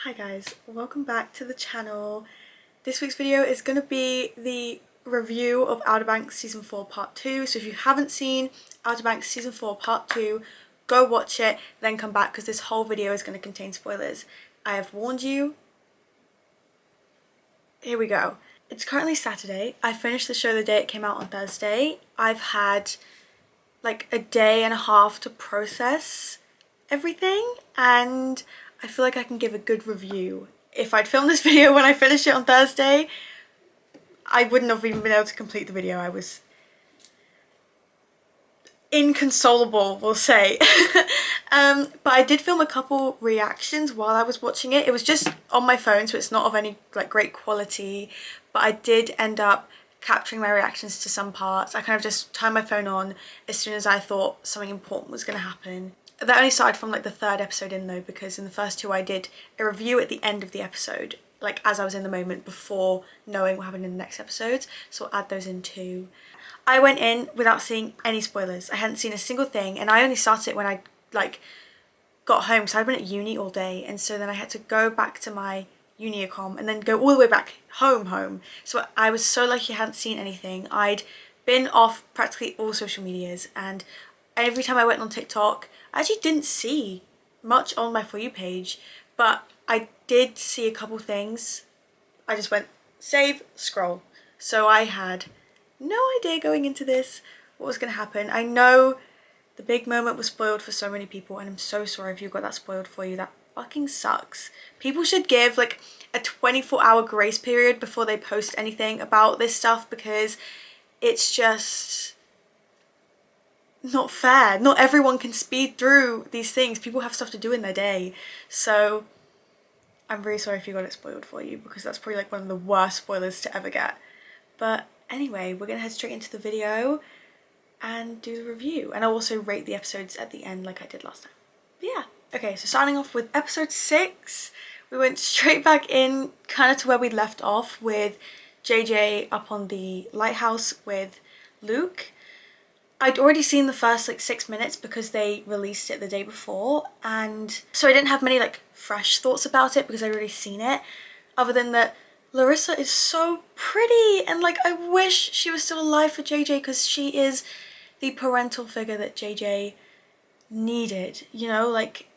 Hi guys, welcome back to the channel. This week's video is going to be the review of Outer Banks Season 4 Part 2. So if you haven't seen Outer Banks Season 4 Part 2, go watch it, then come back because this whole video is going to contain spoilers. I have warned you. Here we go. It's currently Saturday. I finished the show the day it came out on Thursday. I've had like a day and a half to process everything and I feel like I can give a good review. If I'd filmed this video when I finished it on Thursday, I wouldn't have even been able to complete the video. I was inconsolable, we'll say. But I did film a couple reactions while I was watching it. It was just on my phone, so it's not of any like great quality, but I did end up capturing my reactions to some parts. I kind of just turned my phone on as soon as I thought something important was going to happen. That only started from like the third episode in though, because in the first two I did a review at the end of the episode, like as I was in the moment before knowing what happened in the next episodes, so I'll add those in too. I went in without seeing any spoilers. I hadn't seen a single thing, and I only started it when I like got home, so I'd been at uni all day, and so then I had to go back to my uni accom and then go all the way back home. So I was so lucky I hadn't seen anything. I'd been off practically all social medias, and every time I went on TikTok, I actually didn't see much on my For You page, but I did see a couple things. I just went save, scroll. So I had no idea going into this what was going to happen. I know the big moment was spoiled for so many people, and I'm so sorry if you got that spoiled for you. That fucking sucks. People should give like a 24-hour grace period before they post anything about this stuff, because it's just not fair. Not everyone can speed through these things. People have stuff to do in their day. So I'm really sorry if you got it spoiled for you, because that's probably like one of the worst spoilers to ever get. But anyway, we're gonna head straight into the video and do the review, and I'll also rate the episodes at the end like I did last time. But yeah. Okay, so starting off with episode 6, we went straight back in kind of to where we left off with JJ up on the lighthouse with Luke. I'd already seen the first like 6 minutes because they released it the day before, and so I didn't have many like fresh thoughts about it because I'd already seen it, other than that Larissa is so pretty, and like I wish she was still alive for JJ, because she is the parental figure that JJ needed, you know, like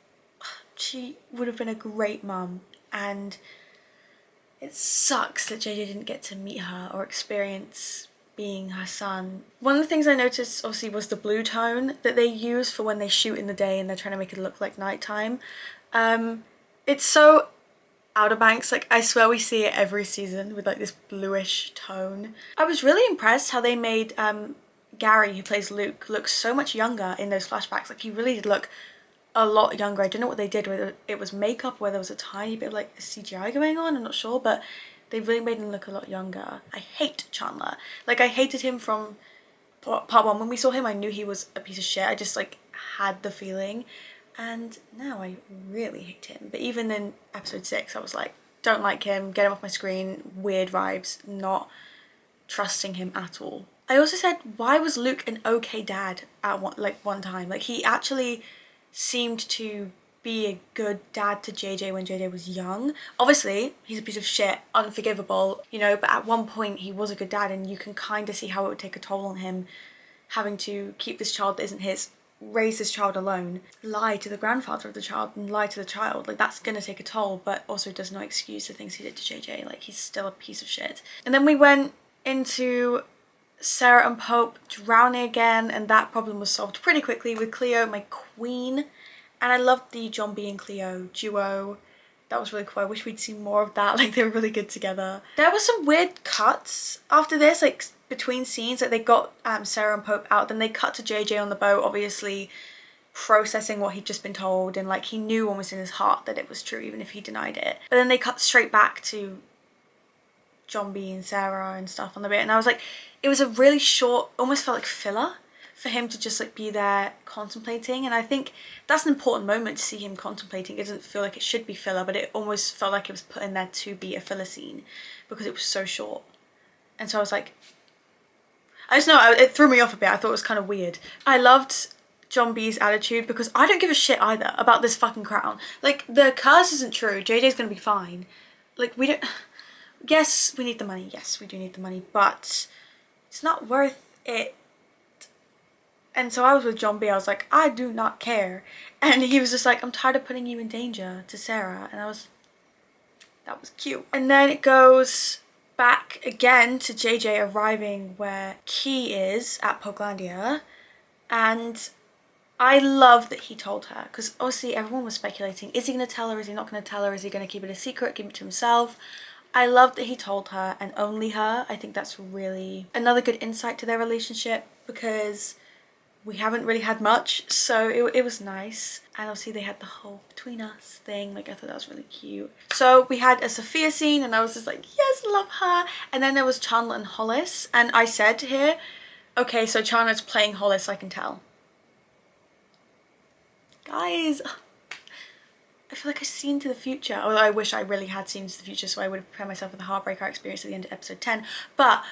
she would have been a great mum, and it sucks that JJ didn't get to meet her or experience being her son. One of the things I noticed obviously was the blue tone that they use for when they shoot in the day and they're trying to make it look like nighttime. It's so Outer Banks, like I swear we see it every season with like this bluish tone. I was really impressed how they made Gary, who plays Luke, look so much younger in those flashbacks. Like he really did look a lot younger. I don't know what they did, whether it was makeup, whether there was a tiny bit of like CGI going on, I'm not sure, but they really made him look a lot younger. I hate Chandler. Like I hated him from part 1. When we saw him I knew he was a piece of shit. I just like had the feeling, and now I really hate him. But even in episode 6 I was like, don't like him, get him off my screen, weird vibes, not trusting him at all. I also said, why was Luke an okay dad at one time? Like he actually seemed to be a good dad to JJ when JJ was young. Obviously he's a piece of shit, unforgivable, you know, but at one point he was a good dad, and you can kind of see how it would take a toll on him having to keep this child that isn't his, raise this child alone, lie to the grandfather of the child and lie to the child. Like that's gonna take a toll, but also does not excuse the things he did to JJ. Like he's still a piece of shit. And then we went into Sarah and Pope drowning again, and that problem was solved pretty quickly with Cleo, my queen. And I loved the John B and Cleo duo. That was really cool. I wish we'd seen more of that. Like they were really good together. There were some weird cuts after this, like between scenes. Like they got Sarah and Pope out, then they cut to JJ on the boat, obviously processing what he'd just been told, and like he knew almost in his heart that it was true even if he denied it. But then they cut straight back to John B and Sarah and stuff on the bit, and I was like, it was a really short, almost felt like filler for him to just like be there contemplating. And I think that's an important moment to see him contemplating. It doesn't feel like it should be filler, but it almost felt like it was put in there to be a filler scene because it was so short. And so I was like, I just know, it threw me off a bit. I thought it was kind of weird. I loved John B's attitude, because I don't give a shit either about this fucking crown. Like, the curse isn't true. JJ's gonna be fine. Like, we don't... Yes, we need the money. Yes, we do need the money, but it's not worth it. And so I was with John B. I was like, I do not care. And he was just like, I'm tired of putting you in danger, to Sarah. And that was cute. And then it goes back again to JJ arriving where Key is at Poglandia. And I love that he told her, because obviously everyone was speculating, is he going to tell her, is he not going to tell her, is he going to keep it a secret, keep it to himself? I love that he told her, and only her. I think that's really another good insight to their relationship, because we haven't really had much, so it was nice. And obviously they had the whole between us thing, like I thought that was really cute. So we had a Sophia scene and I was just like, yes, love her. And then there was Chandler and Hollis, and I said here, okay, so Chandler's playing Hollis, I can tell. Guys, I feel like I've seen to the future, although I wish I really had seen to the future so I would have prepared myself for the heartbreak I experienced at the end of episode 10. But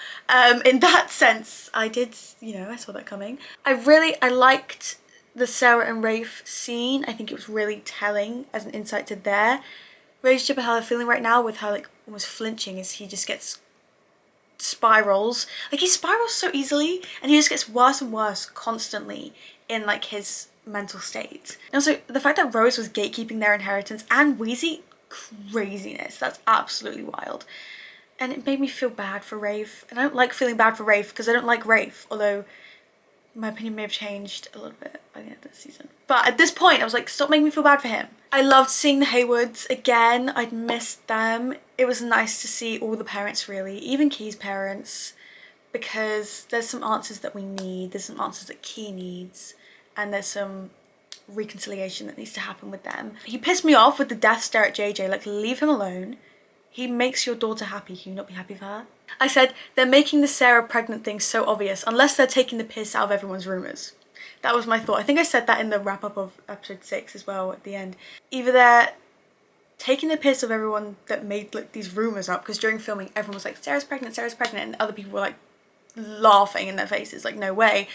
in that sense, I did, you know, I saw that coming. I liked the Sarah and Rafe scene. I think it was really telling as an insight to their relationship and how they're feeling right now, with her like almost flinching as he just gets spirals. Like, he spirals so easily and he just gets worse and worse constantly in like his mental state. And also the fact that Rose was gatekeeping their inheritance, and Wheezy, craziness. That's absolutely wild. And it made me feel bad for Rafe. And I don't like feeling bad for Rafe because I don't like Rafe, although my opinion may have changed a little bit by the end of the season. But at this point I was like, stop making me feel bad for him. I loved seeing the Haywoods again. I'd missed them. It was nice to see all the parents, really, even Key's parents, because there's some answers that we need, there's some answers that Key needs, and there's some reconciliation that needs to happen with them. He pissed me off with the death stare at JJ, like, leave him alone. He makes your daughter happy, can you not be happy for her? I said, they're making the Sarah pregnant thing so obvious, unless they're taking the piss out of everyone's rumours. That was my thought. I think I said that in the wrap up of episode 6 as well at the end. Either they're taking the piss of everyone that made like these rumours up, because during filming everyone was like, Sarah's pregnant, and other people were like laughing in their faces, like, no way.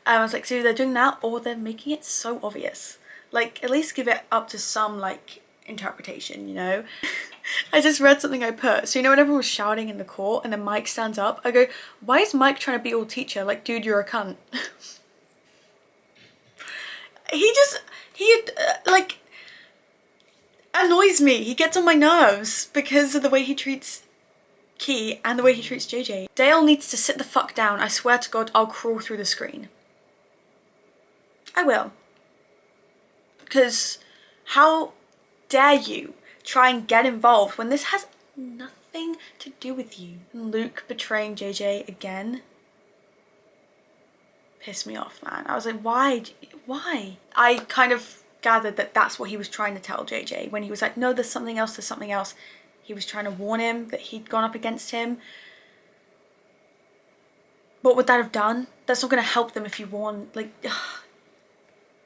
I was like, so they're doing that, or they're making it so obvious. Like, at least give it up to some like interpretation, you know? I just read something I put. So, you know, when everyone was shouting in the court and then Mike stands up, I go, why is Mike trying to be all teacher? Like, dude, you're a cunt. he like annoys me. He gets on my nerves because of the way he treats Key and the way he treats JJ. Dale needs to sit the fuck down. I swear to God, I'll crawl through the screen. I will. Because how dare you try and get involved when this has nothing to do with you? And Luke betraying JJ again pissed me off, man. I was like, why? Why? I kind of gathered that that's what he was trying to tell JJ when he was like, no, there's something else, there's something else. He was trying to warn him that he'd gone up against him. What would that have done? That's not going to help them if you warn, like, ugh.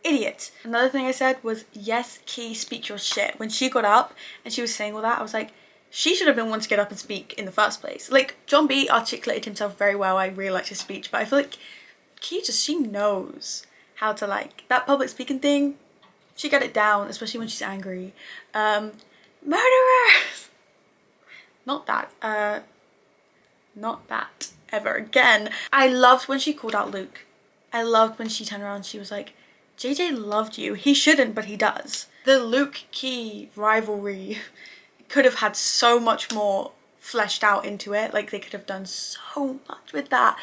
Idiot. Another thing I said was, yes, Key, speak your shit. When she got up and she was saying all that, I was like, she should have been one to get up and speak in the first place. Like, John B articulated himself very well. I really liked his speech, but I feel like Key she knows how to, like, that public speaking thing, she got it down, especially when she's angry. Murderers! Not that ever again. I loved when she called out Luke. I loved when she turned around and she was like, JJ loved you. He shouldn't, but he does. The Luke-Key rivalry could have had so much more fleshed out into it. Like, they could have done so much with that.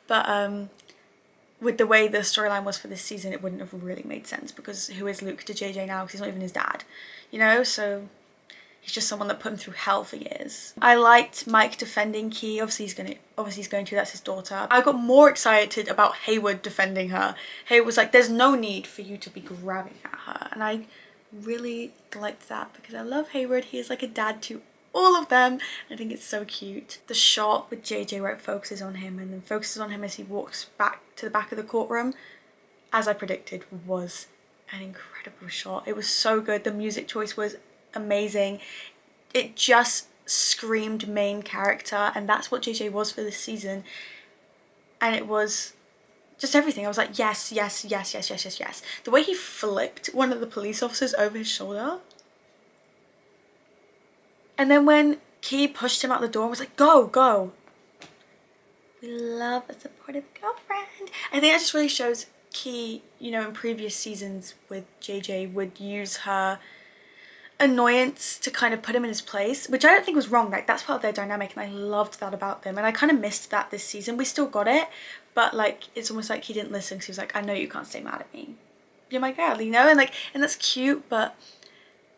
But with the way the storyline was for this season, it wouldn't have really made sense, because who is Luke to JJ now? Because he's not even his dad, you know? So he's just someone that put him through hell for years. I liked Mike defending Key. Obviously he's going to, that's his daughter. I got more excited about Hayward defending her. Hayward was like, there's no need for you to be grabbing at her. And I really liked that, because I love Hayward. He is like a dad to all of them. I think it's so cute. The shot with JJ where it focuses on him and then focuses on him as he walks back to the back of the courtroom, as I predicted, was an incredible shot. It was so good. The music choice was amazing. It just screamed main character, and that's what JJ was for this season. And it was just everything. I was like, yes, yes, yes, yes, yes, yes, yes. The way he flipped one of the police officers over his shoulder. And then when Key pushed him out the door and was like, go, go. We love a supportive girlfriend. I think that just really shows Key, you know, in previous seasons with JJ would use her annoyance to kind of put him in his place, which I don't think was wrong. Like, that's part of their dynamic, and I loved that about them. And I kind of missed that this season. We still got it, but like, it's almost like he didn't listen, because he was like, I know you can't stay mad at me, you're my girl, you know. And like, and that's cute, but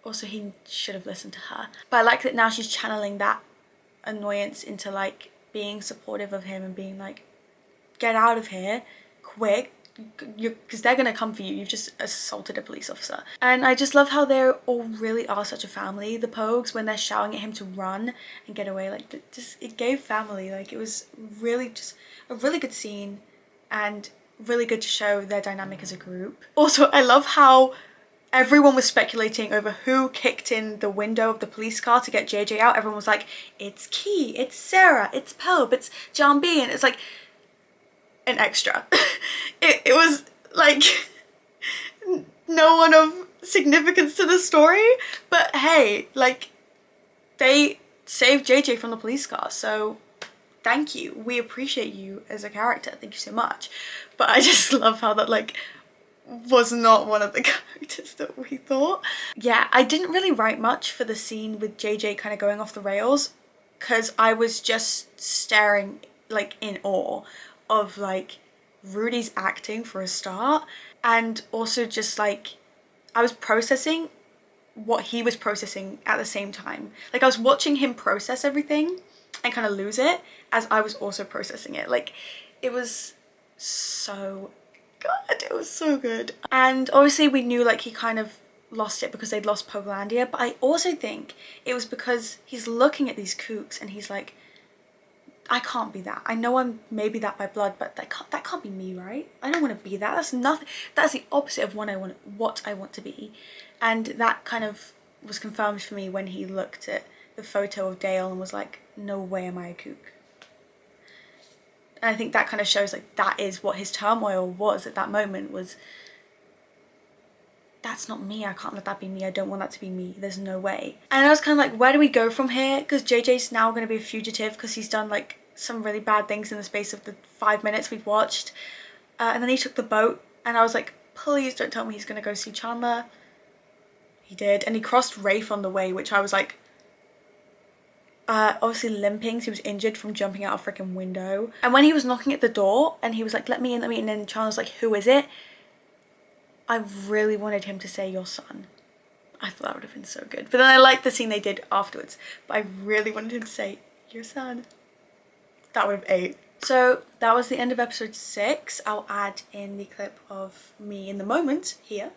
also he should have listened to her. But I like that now she's channeling that annoyance into like being supportive of him and being like, get out of here quick, because they're gonna come for you. You've just assaulted a police officer. And I just love how they all really are such a family, the Pogues, when they're shouting at him to run and get away. Like, it gave family. Like, it was really just a really good scene and really good to show their dynamic as a group. Also, I love how everyone was speculating over who kicked in the window of the police car to get JJ out. Everyone was like, it's Key, it's Sarah, it's Pelb, it's John B. And it's like an extra. It was like no one of significance to the story, but hey, like, they saved JJ from the police car, so thank you. We appreciate you as a character. Thank you so much. But I just love how that like was not one of the characters that we thought. Yeah, I didn't really write much for the scene with JJ kind of going off the rails, because I was just staring like in awe of like Rudy's acting for a start, and also just like I was processing what he was processing at the same time. Like, I was watching him process everything and kind of lose it as I was also processing it. Like, it was so good. It was so good. And obviously we knew like he kind of lost it because they'd lost Pogelandia, but I also think it was because he's looking at these kooks and he's like, I can't be that. I know I'm maybe that by blood, but that can't be me, right? I don't want to be that. That's nothing. That's the opposite of what I want to be. And that kind of was confirmed for me when he looked at the photo of Dale and was like, no way am I a kook. And I think that kind of shows like that is what his turmoil was at that moment, was that's not me. I can't let that be me. I don't want that to be me. There's no way. And I was kind of like, where do we go from here? Because JJ's now going to be a fugitive because he's done like some really bad things in the space of the 5 minutes we've watched. And then he took the boat and I was like, please don't tell me he's going to go see Chandler. He did. And he crossed Rafe on the way, which I was like, obviously limping, so he was injured from jumping out a freaking window. And when he was knocking at the door and he was like, let me in, and then Chandler was like, who is it? I really wanted him to say your son. I thought that would have been so good. But then I liked the scene they did afterwards. But I really wanted him to say your son. That would have ate. So that was the end of episode 6. I'll add in the clip of me in the moment here.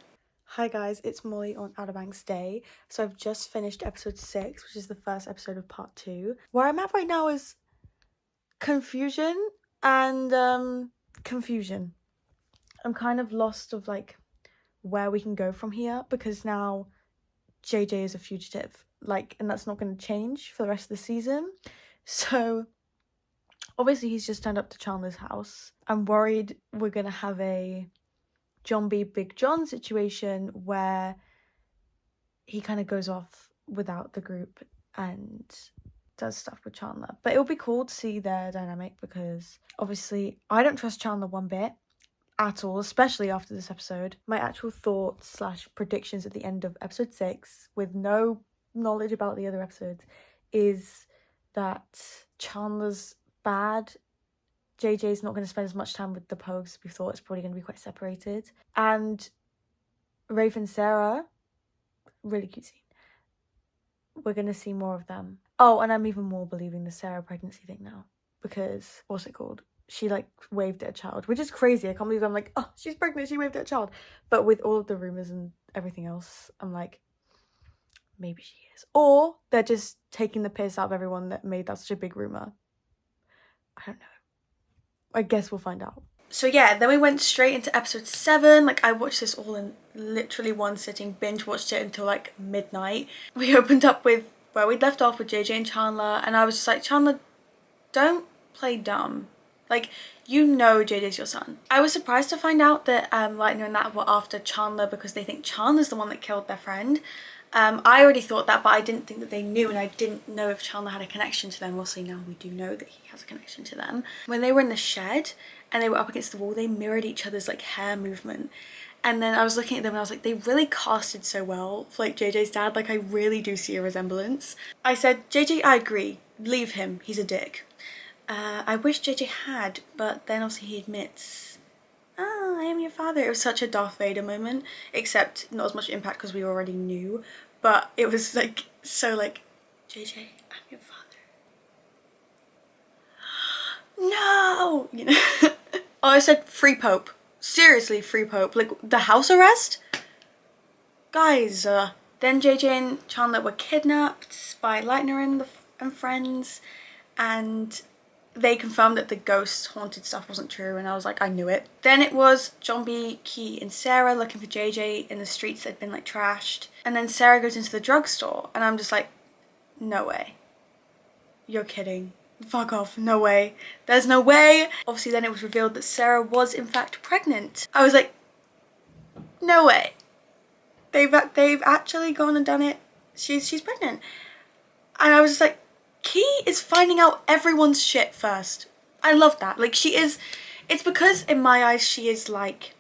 Hi guys, it's Molly on Outer Banks Day. So I've just finished episode 6, which is the first episode of part 2. Where I'm at right now is confusion and confusion. I'm kind of lost of like where we can go from here, because now JJ is a fugitive, like, and that's not going to change for the rest of the season. So obviously he's just turned up to Chandler's house. I'm worried we're going to have a John B. Big John situation where he kind of goes off without the group and does stuff with Chandler. But it'll be cool to see their dynamic, because obviously I don't trust Chandler one bit at all, especially after this episode. My actual thoughts / predictions at the end of episode 6, with no knowledge about the other episodes, is that Chandler's bad. JJ's not going to spend as much time with the Pogues as we thought. It's probably going to be quite separated. And Rafe and Sarah, really cute scene. We're going to see more of them. Oh, and I'm even more believing the Sarah pregnancy thing now, because what's it called? She like waved at a child, which is crazy. I can't believe I'm like, oh, she's pregnant, she waved at a child. But with all of the rumours and everything else, I'm like, maybe she is. Or they're just taking the piss out of everyone that made that such a big rumour. I don't know. I guess we'll find out. So yeah, then we went straight into episode 7. Like, I watched this all in literally one sitting, binge watched it until like midnight. We opened up with where we'd left off with JJ and Chandler, and I was just like, Chandler, don't play dumb. Like, you know JJ's your son. I was surprised to find out that Lightner and that were after Chandler because they think Chandler's the one that killed their friend. I already thought that, but I didn't think that they knew, and I didn't know if Chandler had a connection to them. Obviously now we do know that he has a connection to them. When they were in the shed and they were up against the wall, they mirrored each other's like hair movement. And then I was looking at them and I was like, they really casted so well for like JJ's dad. Like, I really do see a resemblance. I said, JJ, I agree. Leave him. He's a dick. I wish JJ had, but then also he admits, oh, I am your father. It was such a Darth Vader moment, except not as much impact because we already knew. But it was like, so like, JJ, I'm your father. No! You know? Oh, I said free Pope. Seriously, free Pope. Like, the house arrest? Guys, then JJ and Chandler were kidnapped by Lightner and friends, and they confirmed that the ghost haunted stuff wasn't true, and I was like, I knew it. Then it was John B, Key, and Sarah looking for JJ in the streets that had been like trashed. And then Sarah goes into the drugstore, and I'm just like, no way. You're kidding. Fuck off, no way. There's no way. Obviously then it was revealed that Sarah was in fact pregnant. I was like, no way. They've actually gone and done it. She's pregnant. And I was just like, Key is finding out everyone's shit first. I love that. Like, she is, it's because in my eyes she is like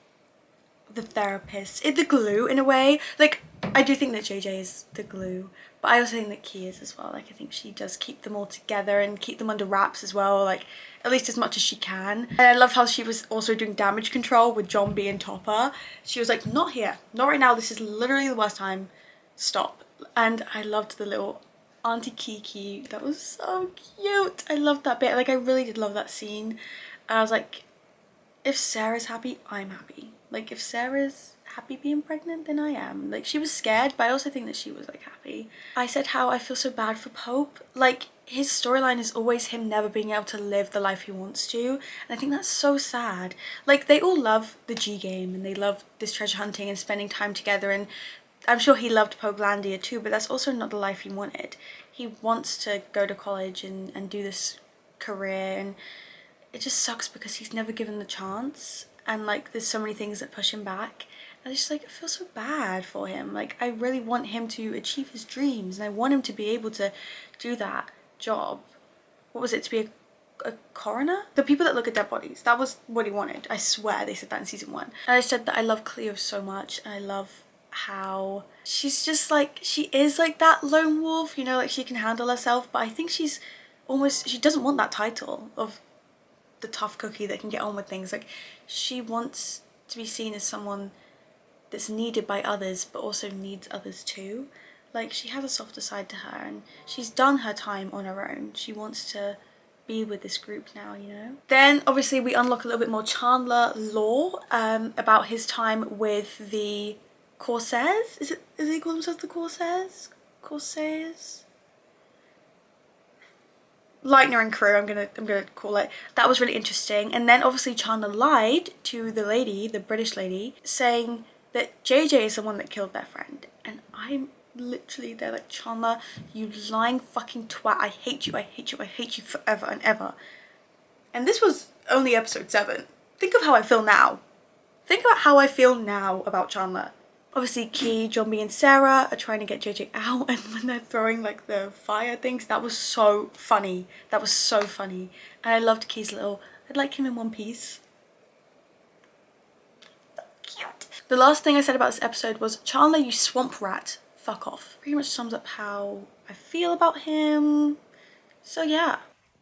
the therapist, the glue in a way. Like, I do think that JJ is the glue, but I also think that Key is as well. Like, I think she does keep them all together and keep them under wraps as well, like at least as much as she can. And I love how she was also doing damage control with John B and Topper. She was like, not here, not right now, this is literally the worst time, stop. And I loved the little Auntie Kiki, that was so cute. I loved that bit. Like, I really did love that scene. And I was like, if Sarah's happy, I'm happy. Like, if Sarah's happy being pregnant, then I am. Like, she was scared, but I also think that she was like happy. I said how I feel so bad for Pope. Like, his storyline is always him never being able to live the life he wants to, and I think that's so sad. Like, they all love the G game and they love this treasure hunting and spending time together, and I'm sure he loved Pokelandia too, but that's also not the life he wanted. He wants to go to college and do this career, and it just sucks because he's never given the chance, and like there's so many things that push him back. And I just like, I feel so bad for him. Like, I really want him to achieve his dreams, and I want him to be able to do that job. What was it, to be a coroner? The people that look at dead bodies, that was what he wanted. I swear they said that in season 1. And I said that I love Cleo so much, and I love how she's just like, she is like that lone wolf, you know, like she can handle herself, but I think she's almost, she doesn't want that title of the tough cookie that can get on with things. Like, she wants to be seen as someone that's needed by others but also needs others too. Like, she has a softer side to her, and she's done her time on her own. She wants to be with this group now, you know. Then obviously we unlock a little bit more Chandler lore about his time with the Corsairs. Is he call themselves the Corsairs? Corsairs? Lightner and crew, I'm gonna call it. That was really interesting. And then obviously Chandler lied to the lady, the British lady, saying that JJ is the one that killed their friend. And I'm literally there like, Chandler, you lying fucking twat, I hate you, I hate you, I hate you forever and ever. And this was only episode 7. Think of how I feel now. Think about how I feel now about Chandler. Obviously Key, John B and Sarah are trying to get JJ out, and when they're throwing like the fire things, that was so funny. That was so funny. And I loved Key's little, I'd like him in one piece. So cute. The last thing I said about this episode was, Chandler, you swamp rat, fuck off. Pretty much sums up how I feel about him. So yeah.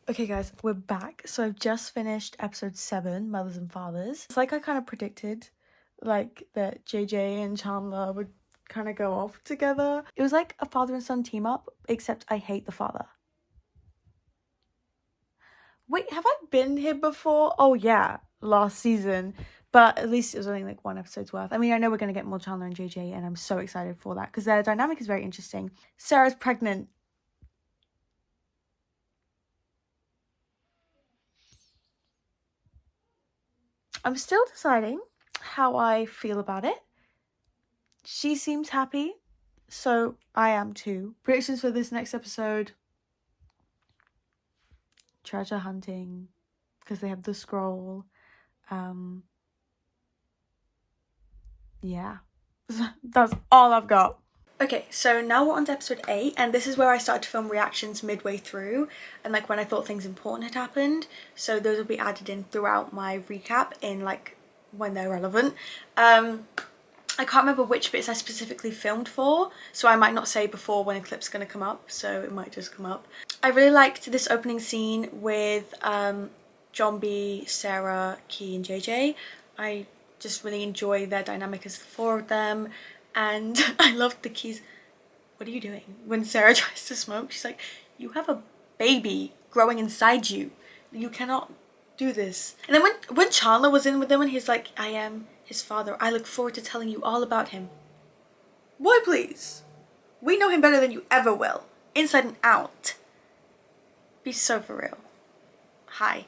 Okay guys, we're back. So I've just finished episode 7, Mothers and Fathers. It's like I kind of predicted, like, that JJ and Chandler would kind of go off together. It was like a father and son team up, except I hate the father. Wait, have I been here before? Oh yeah, last season. But at least it was only like 1 episode's worth. I mean, I know we're going to get more Chandler and JJ, and I'm so excited for that because their dynamic is very interesting. Sarah's pregnant. I'm still deciding how I feel about it. She seems happy, so I am too. Predictions for this next episode: treasure hunting, because they have the scroll. Yeah, that's all I've got. Okay, so now we're on to episode 8, and this is where I started to film reactions midway through, and like when I thought things important had happened. So those will be added in throughout my recap in like when they're relevant. I can't remember which bits I specifically filmed for, so I might not say before when a clip's gonna come up, so it might just come up. I really liked this opening scene with John B, Sarah, Key and JJ. I just really enjoy their dynamic as the four of them, and I loved the Key's, what are you doing? When Sarah tries to smoke, she's like, you have a baby growing inside you. You cannot do this. And then when Chandler was in with them and he's like, I am his father. I look forward to telling you all about him. Boy, please. We know him better than you ever will. Inside and out. Be so for real. Hi.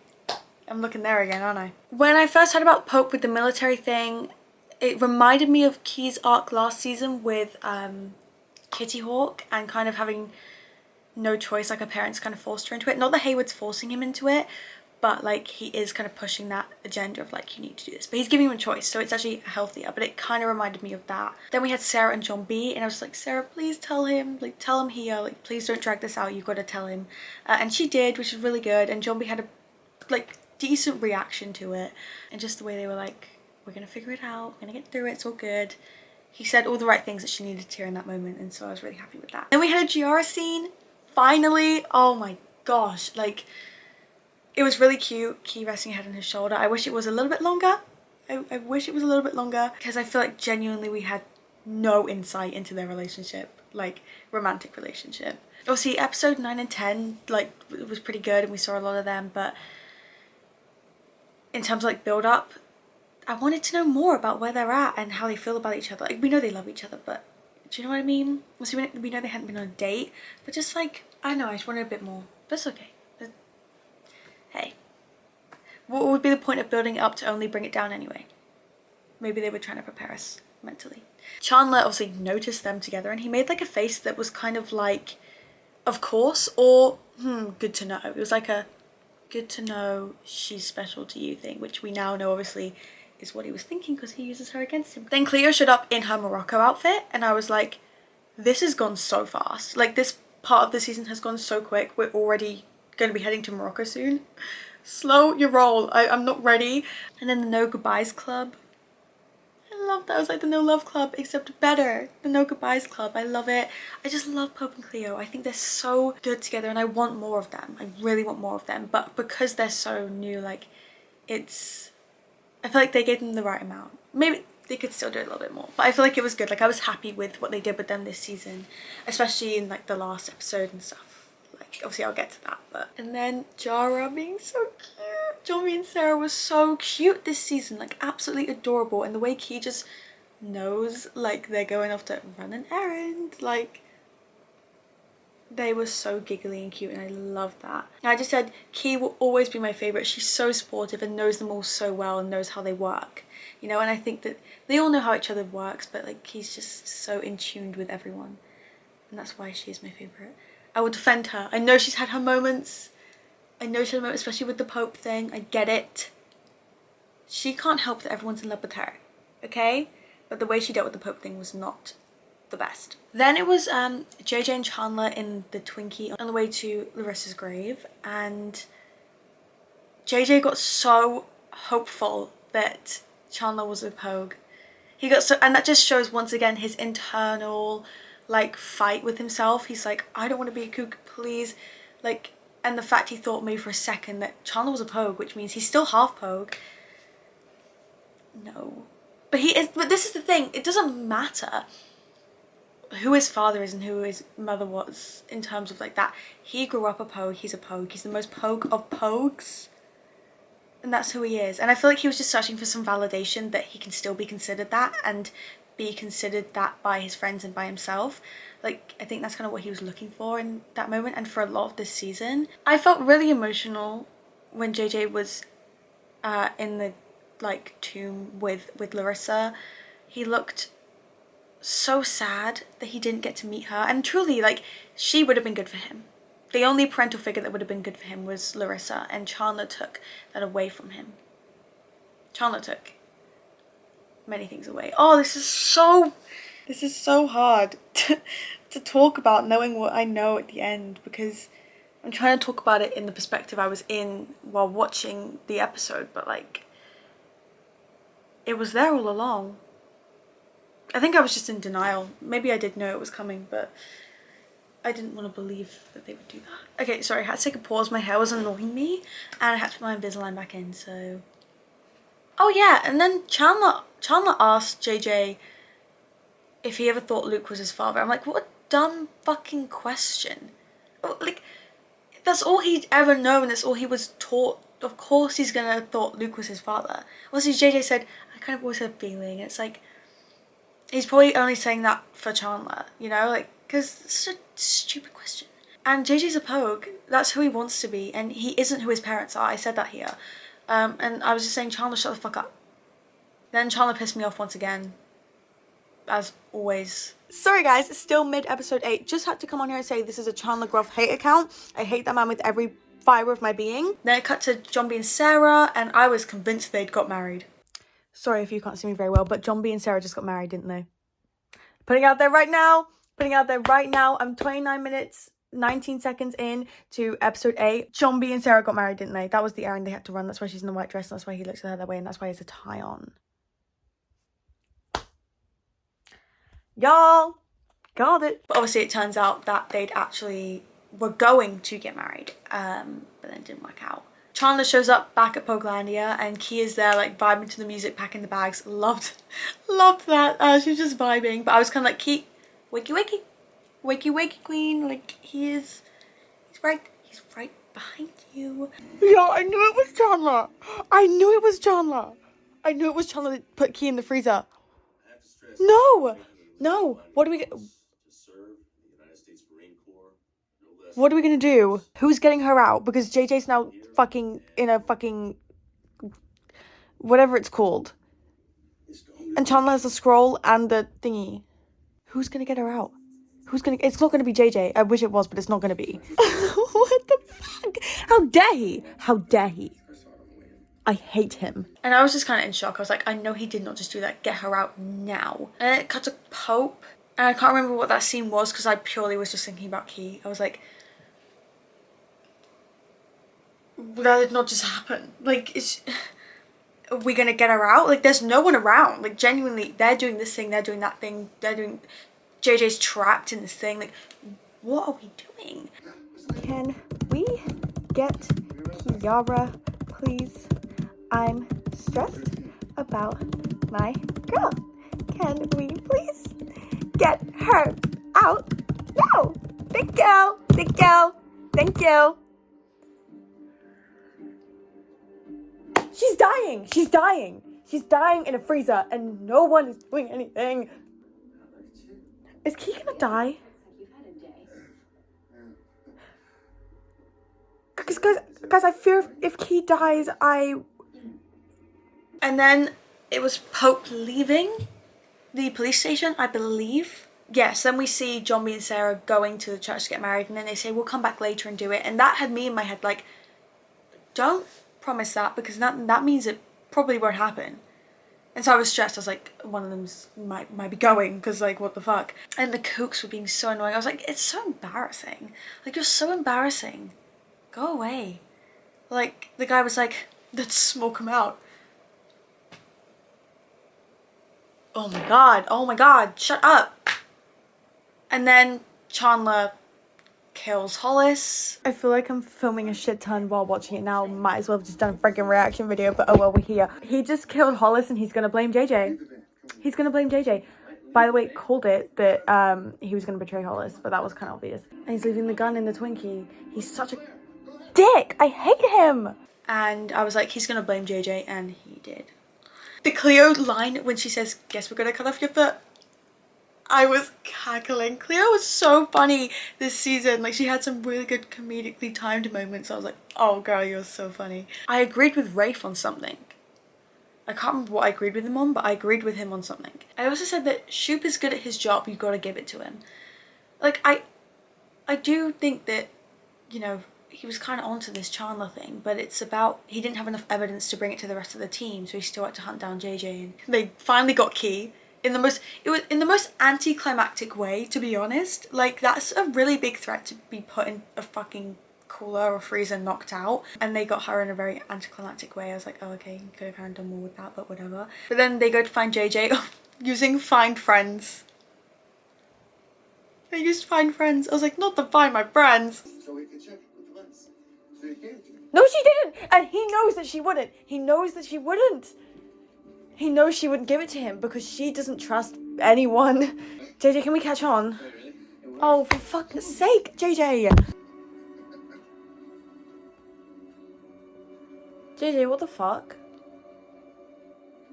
I'm looking there again, aren't I? When I first heard about Pope with the military thing, it reminded me of Key's arc last season with Kitty Hawk and kind of having no choice, like her parents kind of forced her into it. Not that Hayward's forcing him into it, but like he is kind of pushing that agenda of like, you need to do this, but he's giving him a choice, so it's actually healthier. But it kind of reminded me of that. Then we had Sarah and John B, and I was like, Sarah, please tell him, like tell him here, like please don't drag this out, you've got to tell him. And she did, which is really good, and John B had a like decent reaction to it, and just the way they were like, we're gonna figure it out, we're gonna get through it, it's all good. He said all the right things that she needed to hear in that moment, and so I was really happy with that. Then we had a Giara scene, finally. Oh my gosh, like it was really cute, Key resting her head on his shoulder. I wish it was a little bit longer. I wish it was a little bit longer, because I feel like genuinely we had no insight into their relationship, like romantic relationship. Obviously episode 9 and 10 like it was pretty good and we saw a lot of them, but in terms of like build up, I wanted to know more about where they're at and how they feel about each other. Like we know they love each other, but do you know what I mean? Obviously we know they hadn't been on a date, but just like, I don't know, I just wanted a bit more. But it's okay. Hey, what would be the point of building it up to only bring it down anyway? Maybe they were trying to prepare us mentally. Chandler obviously noticed them together and he made like a face that was kind of like, of course, or good to know. It was like a good to know she's special to you thing, which we now know obviously is what he was thinking because he uses her against him. Then Cleo showed up in her Morocco outfit and I was like, this has gone so fast. Like this part of the season has gone so quick. We're already going to be heading to Morocco soon. Slow your roll. I'm not ready. And then the No Goodbyes Club. I love that. It was like the No Love Club, except better. The No Goodbyes Club. I love it. I just love Pope and Cleo. I think they're so good together and I want more of them. I really want more of them. But because they're so new, like it's... I feel like they gave them the right amount. Maybe they could still do it a little bit more. But I feel like it was good. Like I was happy with what they did with them this season. Especially in like the last episode and stuff. Like obviously I'll get to that. But and then Giara being so cute. Johnny and Sarah was so cute this season. Like absolutely adorable. And the way Key just knows like they're going off to run an errand. Like they were so giggly and cute and I love that. And I just said Key will always be my favourite. She's so supportive and knows them all so well and knows how they work. You know, and I think that they all know how each other works, but like Key's just so in tune with everyone. And that's why she is my favourite. I will defend her. I know she's had her moments. I know she had a moment, especially with the Pope thing. I get it. She can't help that everyone's in love with her, okay? But the way she dealt with the Pope thing was not the best. Then it was JJ and Chandler in the Twinkie on the way to Larissa's grave, and JJ got so hopeful that Chandler was a pogue. He got so, and that just shows once again his internal like fight with himself. He's like, I don't want to be a kook, please. Like, and the fact he thought maybe for a second that Chandler was a pogue, which means he's still half pogue. No. But he is, but this is the thing, it doesn't matter who his father is and who his mother was in terms of like that. He grew up a pogue, he's a pogue, he's the most pogue of pogues. And that's who he is. And I feel like he was just searching for some validation that he can still be considered that and be considered that by his friends and by himself. Like, I think that's kind of what he was looking for in that moment and for a lot of this season. I felt really emotional when JJ was in the like tomb with Larissa. He looked so sad that he didn't get to meet her, and truly like she would have been good for him. The only parental figure that would have been good for him was Larissa, and Chandler took that away from him. Chandler took many things away. Oh, this is so hard to talk about, knowing what I know at the end, because I'm trying to talk about it in the perspective I was in while watching the episode, but like, it was there all along. I think I was just in denial. Maybe I did know it was coming, but I didn't want to believe that they would do that. Okay, sorry, I had to take a pause. My hair was annoying me, and I had to put my Invisalign back in, so... Oh yeah, and then Chandler asked JJ if he ever thought Luke was his father. I'm like, what a dumb fucking question. Like, that's all he'd ever known, that's all he was taught. Of course he's gonna have thought Luke was his father. Obviously JJ said, I kind of always had a feeling. It's like, he's probably only saying that for Chandler, you know? Like, because it's such a stupid question. And JJ's a pogue. That's who he wants to be, and he isn't who his parents are. I said that here. And I was just saying, Chandler, shut the fuck up. Then Chandler pissed me off once again, as always. Sorry guys, it's still mid-episode 8. Just had to come on here and say this is a Chandler Groff hate account. I hate that man with every fibre of my being. Then it cut to John B and Sarah, and I was convinced they'd got married. Sorry if you can't see me very well, but John B and Sarah just got married, didn't they? Putting out there right now. I'm 29 minutes, 19 seconds in to episode 8. John B and Sarah got married, didn't they? That was the errand they had to run. That's why she's in the white dress. That's why he looks at her that way, and that's why he has a tie on. Y'all got it. But obviously it turns out that they'd actually were going to get married, but then it didn't work out. Chandler shows up back at Pokelandia, and Kia's there like vibing to the music, packing the bags. Loved that. She was just vibing, but I was kind of like, Kia, wakey queen, like he's right behind you. Yo, I knew it was Chandler. I knew it was Chandler that put Kia in the freezer. No, what are we gonna do? Who's getting her out? Because JJ's now fucking in a fucking whatever it's called, and Chandler has the scroll and the thingy. Who's gonna get her out? It's not gonna be JJ. I wish it was, but it's not gonna be. What the fuck? How dare he? I hate him. And I was just kind of in shock. I was like, I know he did not just do that. Get her out now. And then it cut to Pope. And I can't remember what that scene was because I purely was just thinking about Key. I was like, that did not just happen. Like, are we gonna get her out? Like, there's no one around. Like, genuinely, they're doing this thing, they're doing that thing, JJ's trapped in this thing. Like, what are we doing? Can we get Kiara, please? I'm stressed about my girl. Can we please get her out now? Thank you. She's dying in a freezer, and no one is doing anything. Is Key gonna die? Because guys, I fear if Key dies, And then it was Pope leaving the police station, I believe. Yes, then we see John B and Sarah going to the church to get married, and then they say, we'll come back later and do it. And that had me in my head, like, don't promise that, because that means it probably won't happen. And so I was stressed. I was like, one of them might be going, because, like, what the fuck? And the kooks were being so annoying. I was like, it's so embarrassing. Like, you're so embarrassing. Go away. Like, the guy was like, let's smoke him out. Oh my god, shut up. And then Chandler kills Hollis. I feel like I'm filming a shit ton while watching it now. Might as well have just done a freaking reaction video, but oh well, we're here. He just killed Hollis and he's gonna blame JJ. By the way, called it that he was gonna betray Hollis, but that was kind of obvious. And he's leaving the gun in the Twinkie. He's such a dick. I hate him. And I was like, he's gonna blame JJ, and he did. The Cleo line when she says, guess we're gonna cut off your foot. I was cackling. Cleo was so funny this season. Like, she had some really good comedically timed moments. I was like, oh girl, you're so funny. I agreed with Rafe on something. I can't remember what I agreed with him on, but I agreed with him on something. I also said that Shoop is good at his job, you gotta give it to him. Like, I do think that you know, he was kind of onto this Chandler thing, but it's about, he didn't have enough evidence to bring it to the rest of the team, so he still had to hunt down JJ, and they finally got Key in the most, it was in the most anticlimactic way, to be honest. Like, that's a really big threat to be put in a fucking cooler or freezer, knocked out, and they got her in a very anticlimactic way. I was like, oh, okay, you could have kind of done more with that, but whatever. But then they go to find JJ using Find Friends. They used Find Friends. I was like, not to find my friends. So we can check it with the lens. So you gave it to me. No, she didn't! And he knows that she wouldn't. He knows that she wouldn't. He knows she wouldn't give it to him because she doesn't trust anyone. JJ, can we catch on? Oh, for fuck's sake, JJ! JJ, what the fuck?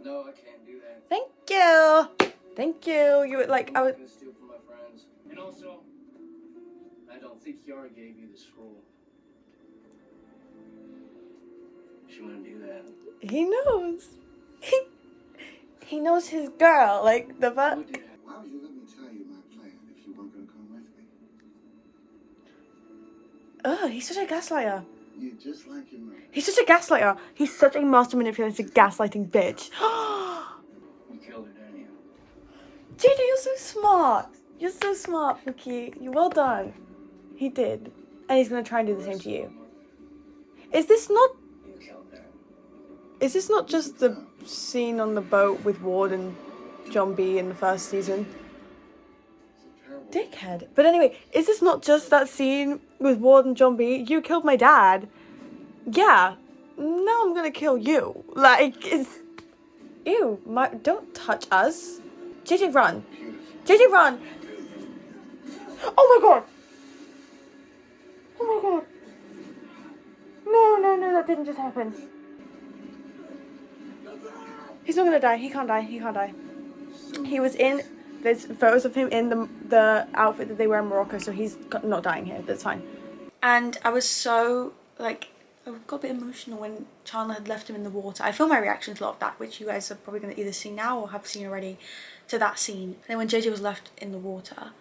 No, I can't do that. Thank you! Thank you. You were like, I was... I'm gonna steal from my friends. And also, I don't think Kiara gave you the scroll. She wouldn't do that. He knows. He knows his girl. Like, the fuck? Who did that? Why would you let me tell you my plan if you weren't going to come with me? Ugh, he's such a gaslighter. You're just like your mother. He's such a gaslighter. He's such a master manipulator, gaslighting bitch. You killed her, didn't you? JJ, you're so smart. You're so smart, Pookie. You well done. He did. And he's gonna try and do the same to you. Is this not... You killed her. Is this not just the scene on the boat with Ward and John B in the first season? It's a terrible... Dickhead. But anyway, is this not just that scene with Ward and John B? You killed my dad. Yeah. Now I'm gonna kill you. Like, it's... Ew. Don't touch us. JJ, run. JJ, run. Oh my god. Oh my god. No, that didn't just happen. He's not gonna die. He can't die. He can't die. He was in... There's photos of him in the outfit that they wear in Morocco, so he's not dying here. That's fine. And I was so, like... I got a bit emotional when Chandler had left him in the water. I filmed my reaction to a lot of that, which you guys are probably going to either see now or have seen already, to that scene. And then when JJ was left in the water,